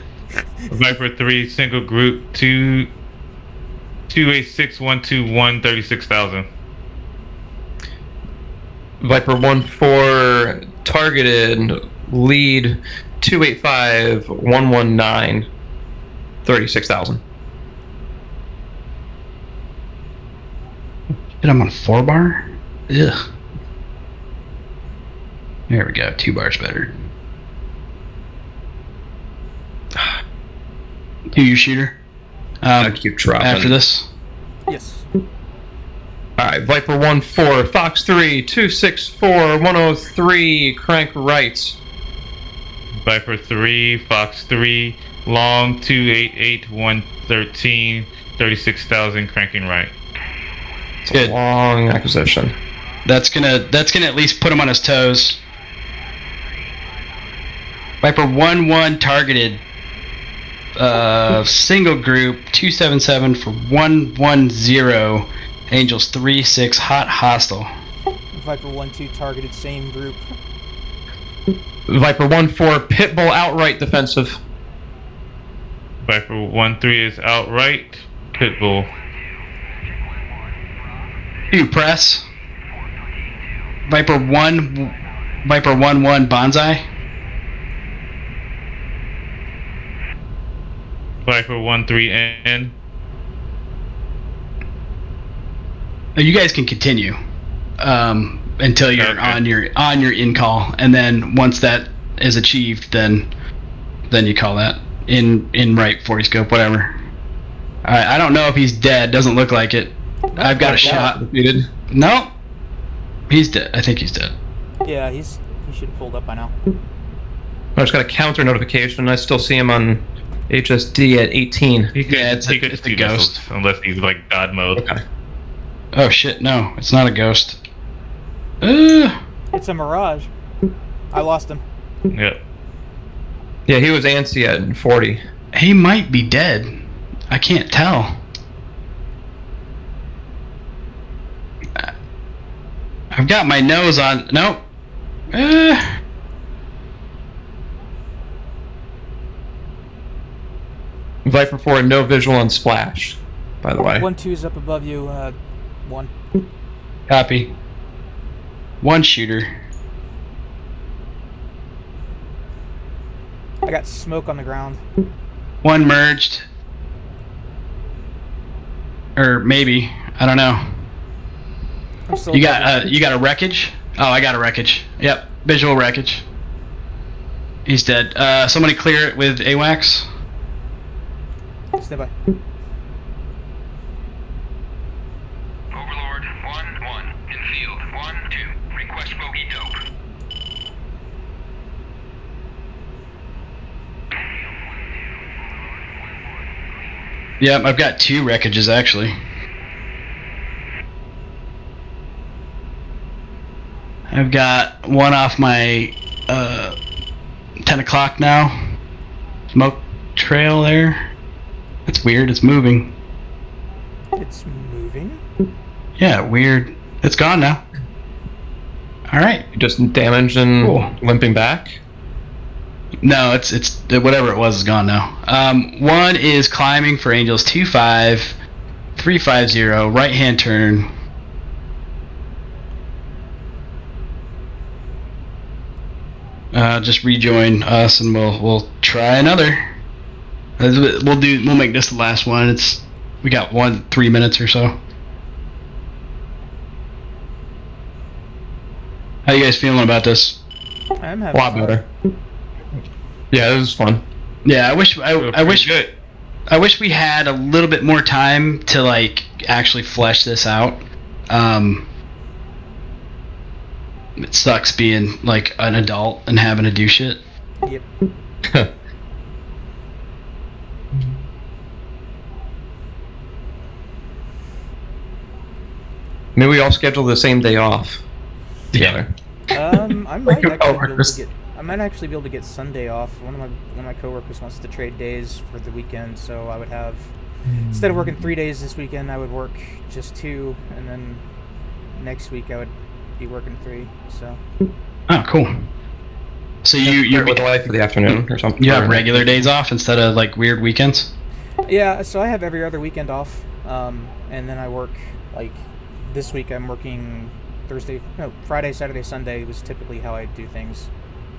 Viper 3, single group 286121 36,000. Viper 1-4 targeted lead 285119 36,000. Shit, I'm on 4 bar? Ugh. There we go, 2 bars better. Do you, shooter? I keep dropping. After this? Yes. Alright, Viper 1-4, Fox 3, 264-103, crank right. Viper 3, Fox 3, long 288113 36,000, cranking right. It's Good. a long acquisition. That's gonna at least put him on his toes. Viper 1-1 targeted. Single group 277 for 110. Angels 3-6 hot hostile. Viper 1-2 targeted, same group. Viper 1-4, Pitbull outright defensive. Viper 1-3 is outright. Pitbull. 2 press. Viper 1-1 bonsai. Viper 1-3 N. You guys can continue until you're Okay. on your in call, and then once that is achieved, then you call that in right 40 scope, whatever. I don't know if he's dead. Doesn't look like it. I've got a shot. Defeated. No, he's dead. I think he's dead. Yeah, he should have pulled up by now. I just got a counter notification. I still see him on HSD at 18. He could, Yeah, it's he a- could it's a see ghost. missiles, unless he's like God mode. Okay. Oh shit! No, it's not a ghost. It's a mirage. I lost him. Yep. Yeah, he was antsy at 40. He might be dead. I can't tell. I've got my nose on. Nope. Viper 4, no visual on splash, by the way. 1-2's up above you. 1. Copy. 1 shooter. I got smoke on the ground. 1 merged. Or maybe. I don't know. I'm still You above got a wreckage? Oh, I got a wreckage. Yep. Visual wreckage. He's dead. Somebody clear it with AWACS. you. Stand by. Overlord 1-1 in field 1-2. Request bogey dope. Yep, I've got 2 wreckages actually. I've got 1 off my 10 o'clock now. Smoke trail there. That's weird, it's moving. It's moving. Yeah, weird. It's gone now. Alright. Just damaged and Cool. limping back. No, it's whatever it was is gone now. 1 is climbing for Angels 2-5, 350, right hand turn. Just rejoin us and we'll try another. We'll make this the last one. We got 3 minutes or so. How you guys feeling about this? I'm A having lot fun. better. Yeah, it was fun. Yeah, I wish Good. I wish we had a little bit more time to like actually flesh this out. It sucks being like an adult and having to do shit. Yep. Maybe we all schedule the same day off together. I might your actually be able coworkers. to get. I might actually be able to get Sunday off. One of my coworkers wants to trade days for the weekend, so I would have instead of working 3 days this weekend, I would work just 2, and then next week I would be working 3. So Oh, cool. So you Start with the light for the afternoon or something. you have regular days off instead of like weird weekends? Yeah, so I have every other weekend off, and then I work, like, this week I'm working Friday, Saturday, Sunday was typically how I do things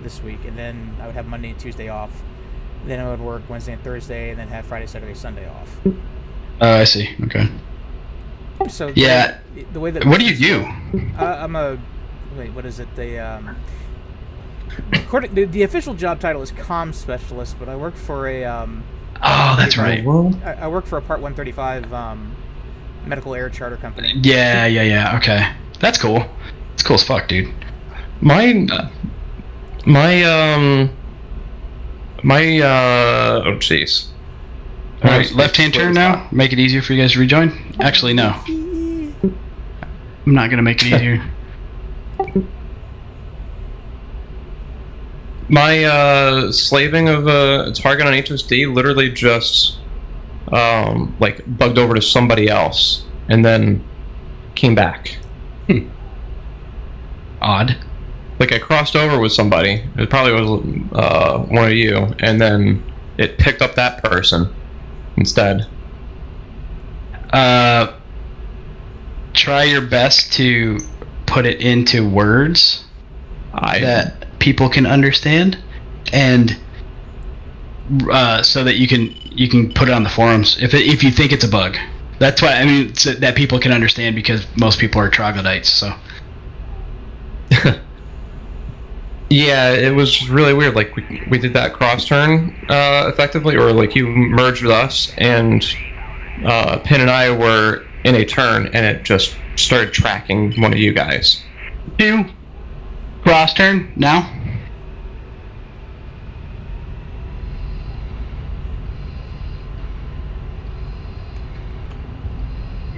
this week, and then I would have Monday and Tuesday off. Then I would work Wednesday and Thursday, and then have Friday, Saturday, Sunday off. Oh, I see. Okay. So Yeah. the way that What do you do? I'm a what is it? The official job title is comm specialist, but I work for a Oh, that's right. I work for a Part 135 medical air charter company. Yeah. Okay. That's cool. It's cool as fuck, dude. My oh jeez. All right, left-hand turn now. Make it easier for you guys to rejoin. Actually, no. I'm not gonna make it easier. My slaving of a target on HSD literally just like bugged over to somebody else and then came back. Odd. Like I crossed over with somebody. It probably was one of you, and then it picked up that person instead. Try your best to put it into words that people can understand, and so that you can put it on the forums if you think it's a bug. That's why I mean so that people can understand, because most people are troglodytes. So. Yeah, it was really weird. Like we did that cross turn effectively, or like you merged with us, and Pin and I were in a turn, and it just started tracking one of you guys. Do cross turn now.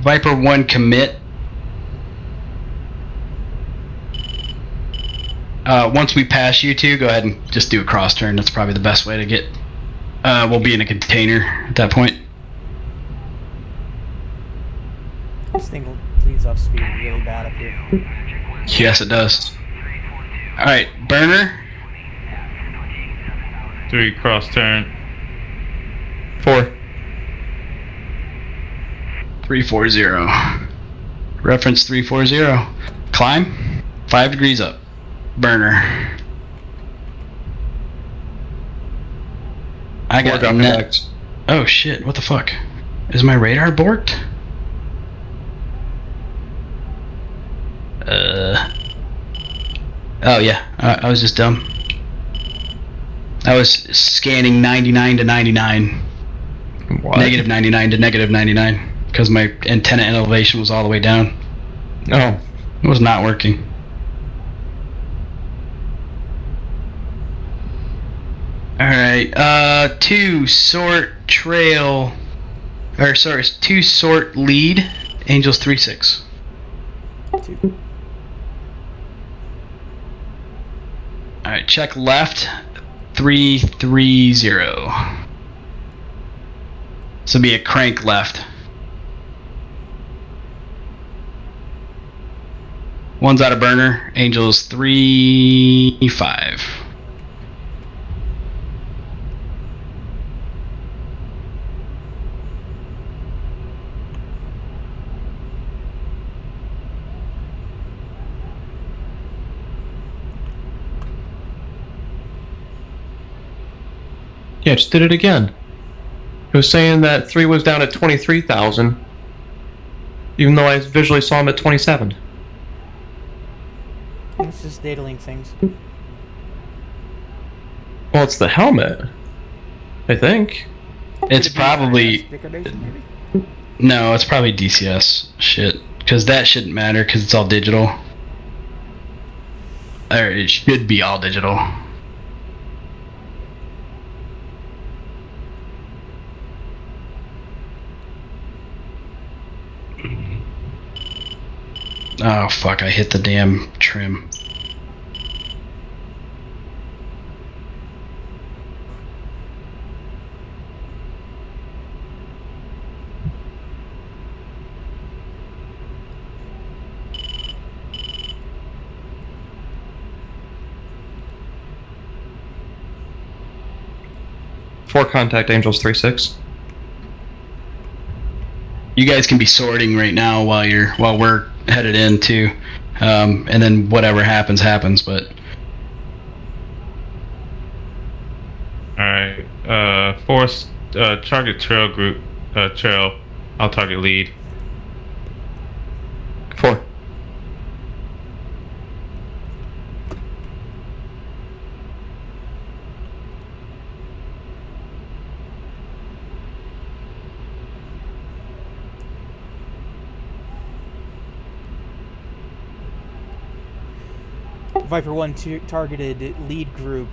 Viper 1 commit. Once we pass you two, go ahead and just do a cross turn. That's probably the best way to get. We'll be in a container at that point. This thing bleeds off speed really bad up here. Yes, it does. All right, burner. 3 cross turn. 4. 340. Reference 340. Climb. 5 degrees up. Burner. I got net. Oh shit! What the fuck? Is my radar borked? Oh yeah. I was just dumb. I was scanning 99 to 99. What? Negative 99 to negative 99 because my antenna elevation was all the way down. Oh. It was not working. Alright, 2 sort trail, or sorry, 2 sort lead, Angels 3-6. 2. Alright, check left, 330. So be a crank left. One's out of burner, Angels 3-5. Yeah, just did it again. It was saying that 3 was down at 23,000, even though I visually saw him at 27. It's just data link things. Well, it's the helmet, I think. It's probably... Degradation, maybe? No, it's probably DCS shit. Because that shouldn't matter, because it's all digital. Or it should be all digital. Oh fuck, I hit the damn trim. 4 contact angels 3-6. You guys can be sorting right now while we're headed in too, and then whatever happens. But All right. Force target trail group. Trail. I'll target lead. 4. Viper 1 targeted lead group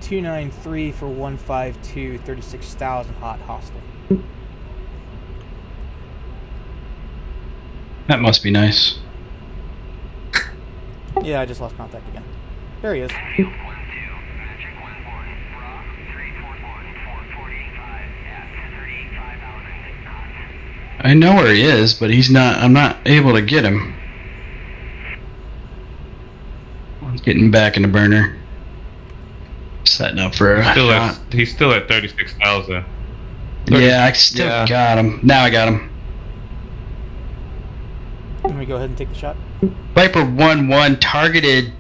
293 for 152, 36,000 hot hostile. that must be nice. Yeah, I just lost contact again. There he is. Field 1-2, Magic 1-1, Raw 341, 445 at 35,000 knots. I know where he is, but he's not. I'm not able to get him. Getting back in the burner. Setting up for a shot. He's still at 36,000. Yeah, I still got him. Now I got him. Let me go ahead and take the shot. Viper 1-1 targeted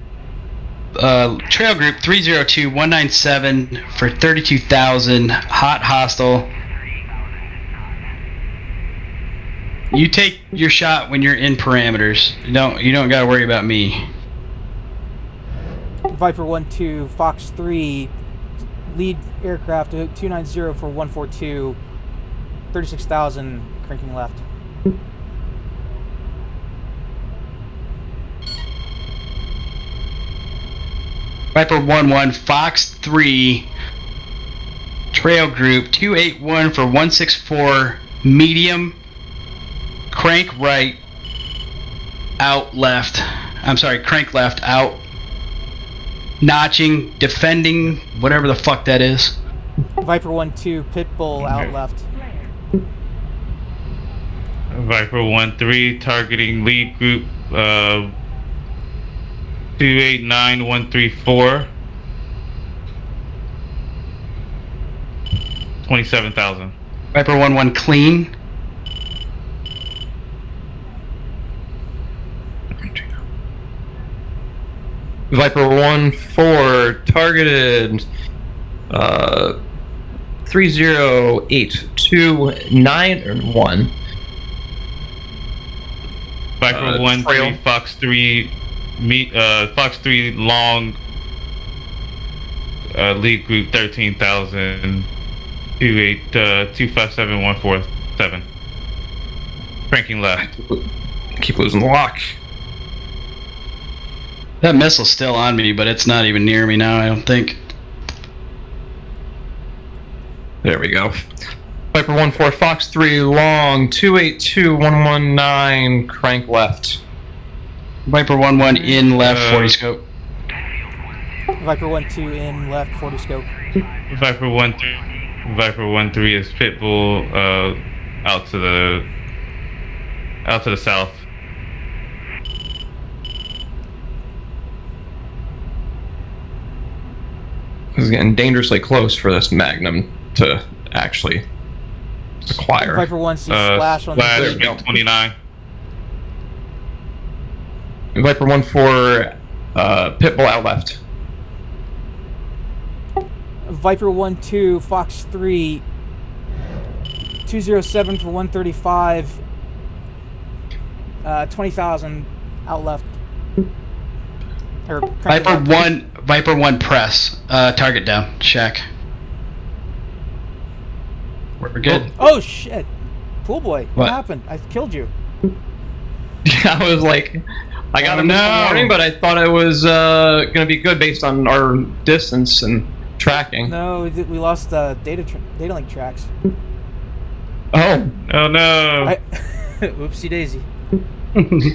trail group 302-197 for 32,000 hot hostile. You take your shot when you're in parameters. You don't gotta worry about me. Viper 1-2, Fox 3, lead aircraft 290 for 142, 36,000, cranking left. Viper 1-1, Fox 3, trail group 281 for 164, medium, crank right, out left. I'm sorry, crank left, out. Notching, defending, whatever the fuck that is. Viper 1-2, Pitbull out left. Viper 1-3 targeting lead group 289-134. 27,000. Viper 1-1 clean. Viper 1-4 targeted 308-291. Viper 1-3 trail. Fox 3 Fox 3 long lead group 13,000 257-147. Cranking left. Keep losing the lock. That missile's still on me, but it's not even near me now, I don't think. There we go. Viper 1-4 Fox 3 long 282-119 crank left. Viper 1-1 in left 40 scope. Viper 1-2 in left 40 scope. Viper 1-3 is Pitbull out to the south. This is getting dangerously close for this Magnum to actually acquire. Viper 1 sees splash on Splash the go. 29. Viper 1-4 Pitbull out left. Viper 1-2, Fox 3, 207 for 135, 20,000 out left. Or crank Viper left. 1 press. Target down. Shack. We're good. Oh shit! Pool boy, what What? happened? I killed you. I was like, I got Oh, him this no. morning, but I thought it was gonna be good based on our distance and tracking. No, we lost data link tracks. Oh, Oh no! Oopsie daisy.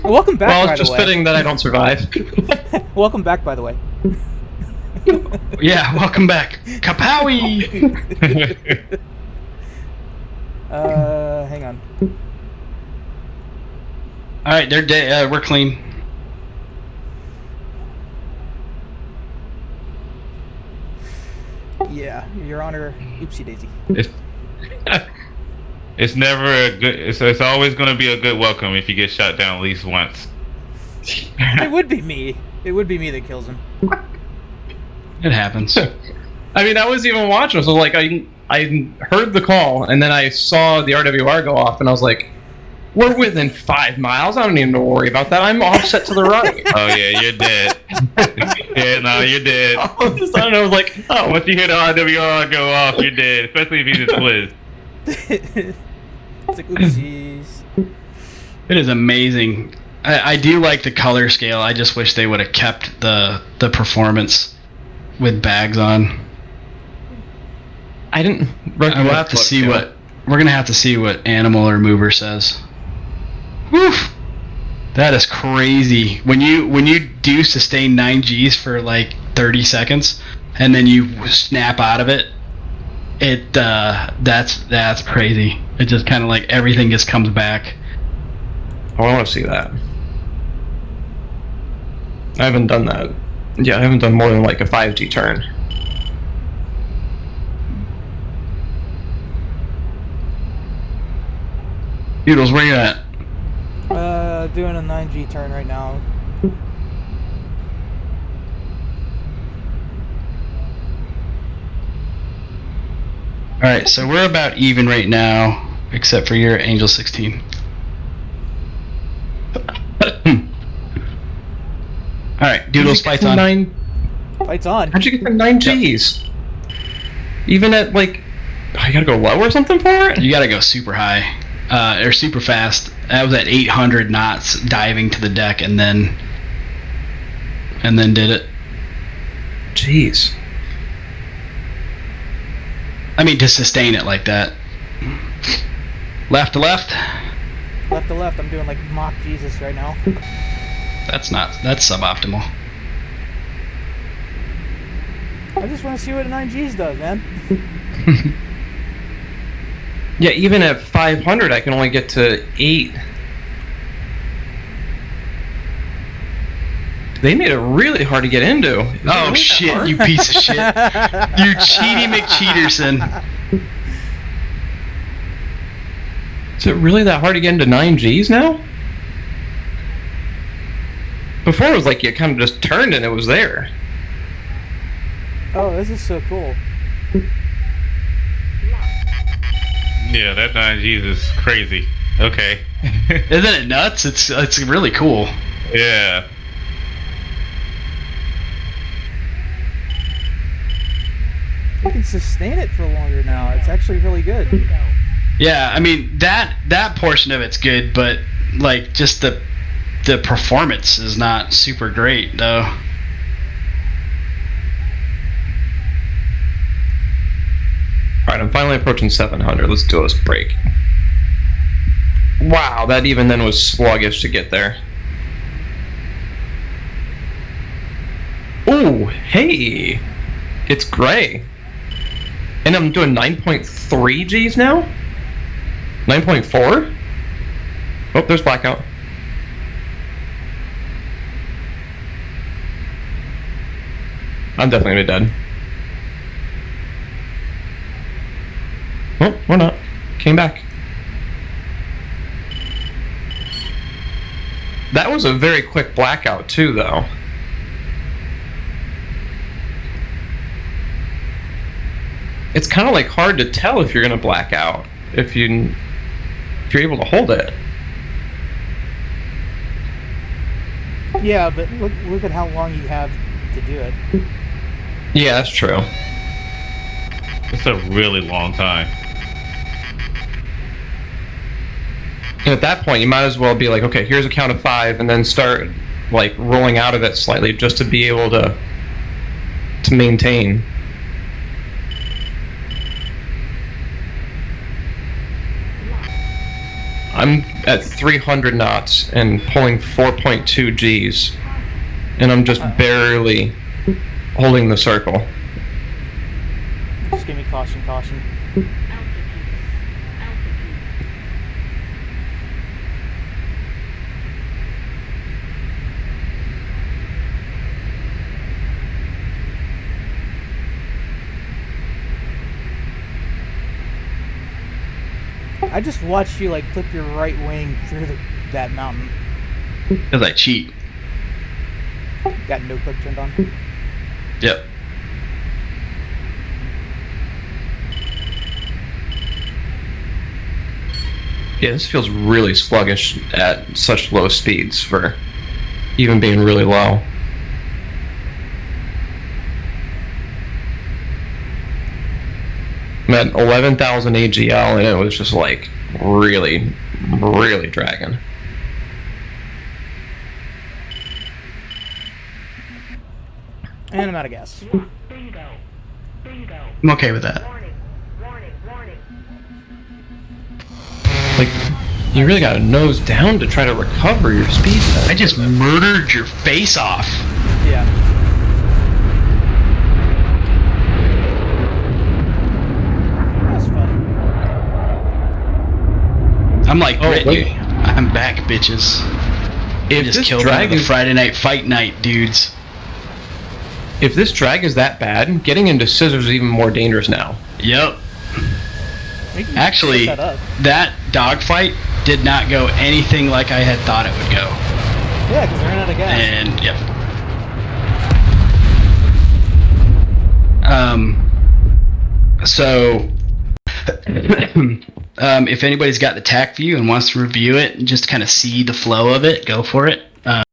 Welcome back, well, by it's the just way. fitting that I don't survive. Welcome back, by the way. Yeah, welcome back. Kapowie! Hang on. Alright, they're dead. We're clean. Yeah, Your Honor. Oopsie daisy. It's it's never a good. It's always going to be a good welcome if you get shot down at least once. It would be me. It would be me that kills him. It happens. I mean, I was even watching, so like I heard the call, and then I saw the RWR go off, and I was like, we're within 5 miles. I don't need to worry about that. I'm offset to the right. Oh yeah, you're dead. Yeah, no, you're dead. I don't know. I was like, oh, Once you hear the RWR go off, you're dead. Especially if he's a Blizz. It's like oopsies. It is amazing. I do like the color scale. I just wish they would have kept the performance with bags on. I didn't. I will have to see what we're gonna have to see what Animal or Mover says. Woof! That is crazy. When you do sustain 9 Gs for like 30 seconds and then you snap out of it, that's crazy. It just kind of like everything just comes back. Oh, I want to see that. I haven't done that. Yeah, I haven't done more than like a 5G turn. Doodles, where you at? Doing a 9G turn right now. Alright, so we're about even right now, except for your Angel 16. Alright, Doodles, fights on. Fight's on. How'd you get the 9 Gs? Even at like, I gotta go low or something for it? You gotta go super high. Or super fast. That was at 800 knots diving to the deck and then did it. Jeez. I mean, to sustain it like that. Left to left. Left to left. I'm doing like mock Jesus right now. That's suboptimal. I just want to see what a 9Gs does, man. Yeah, even at 500, I can only get to 8. They made it really hard to get into. Is it Oh really shit, that hard? you piece of shit. You cheaty McCheaterson. Is it really that hard to get into 9 Gs now? Before it was like you kind of just turned and it was there. Oh, this is so cool. Yeah, that 9Gs is crazy. Okay. Isn't it nuts? It's really cool. Yeah. You can sustain it for longer now. It's actually really good. Yeah, I mean that portion of it's good, but like just the performance is not super great though. Alright, I'm finally approaching 700. Let's do this break. Wow, that even then was sluggish to get there. Ooh, hey! It's gray. And I'm doing 9.3 Gs now? 9.4? Oh, there's blackout. I'm definitely gonna be dead. Oh, we're not. Came back. That was a very quick blackout too, though. It's kind of like hard to tell if you're gonna black out if you're able to hold it. Yeah, but look at how long you have to do it. Yeah, that's true. It's a really long time. And at that point, you might as well be like, okay, here's a count of 5, and then start like rolling out of it slightly just to be able to maintain. I'm at 300 knots and pulling 4.2 Gs, and I'm just barely holding the circle. Just give me caution, caution. I just watched you like clip your right wing through that mountain. Because I cheat. Got no clip turned on. Yep. Yeah, this feels really sluggish at such low speeds for even being really low. I'm at 11,000 AGL and it was just like really, really dragging. And I'm out of gas. Bingo. Bingo. I'm okay with that. Warning. Warning. Warning. Like, you really gotta nose down to try to recover your speed. I just murdered your face off. Yeah. That's fun. I'm like Oh, Brittany. wait. I'm back, bitches. If Just this killed one of drag the is Friday night fight night dudes. if this drag is that bad, getting into scissors is even more dangerous now. Yep. We can Actually, set that up. that dogfight did not go anything like I had thought it would go. Yeah, because we're out of gas. And yep. So if anybody's got the TAC view and wants to review it and just kind of see the flow of it, go for it.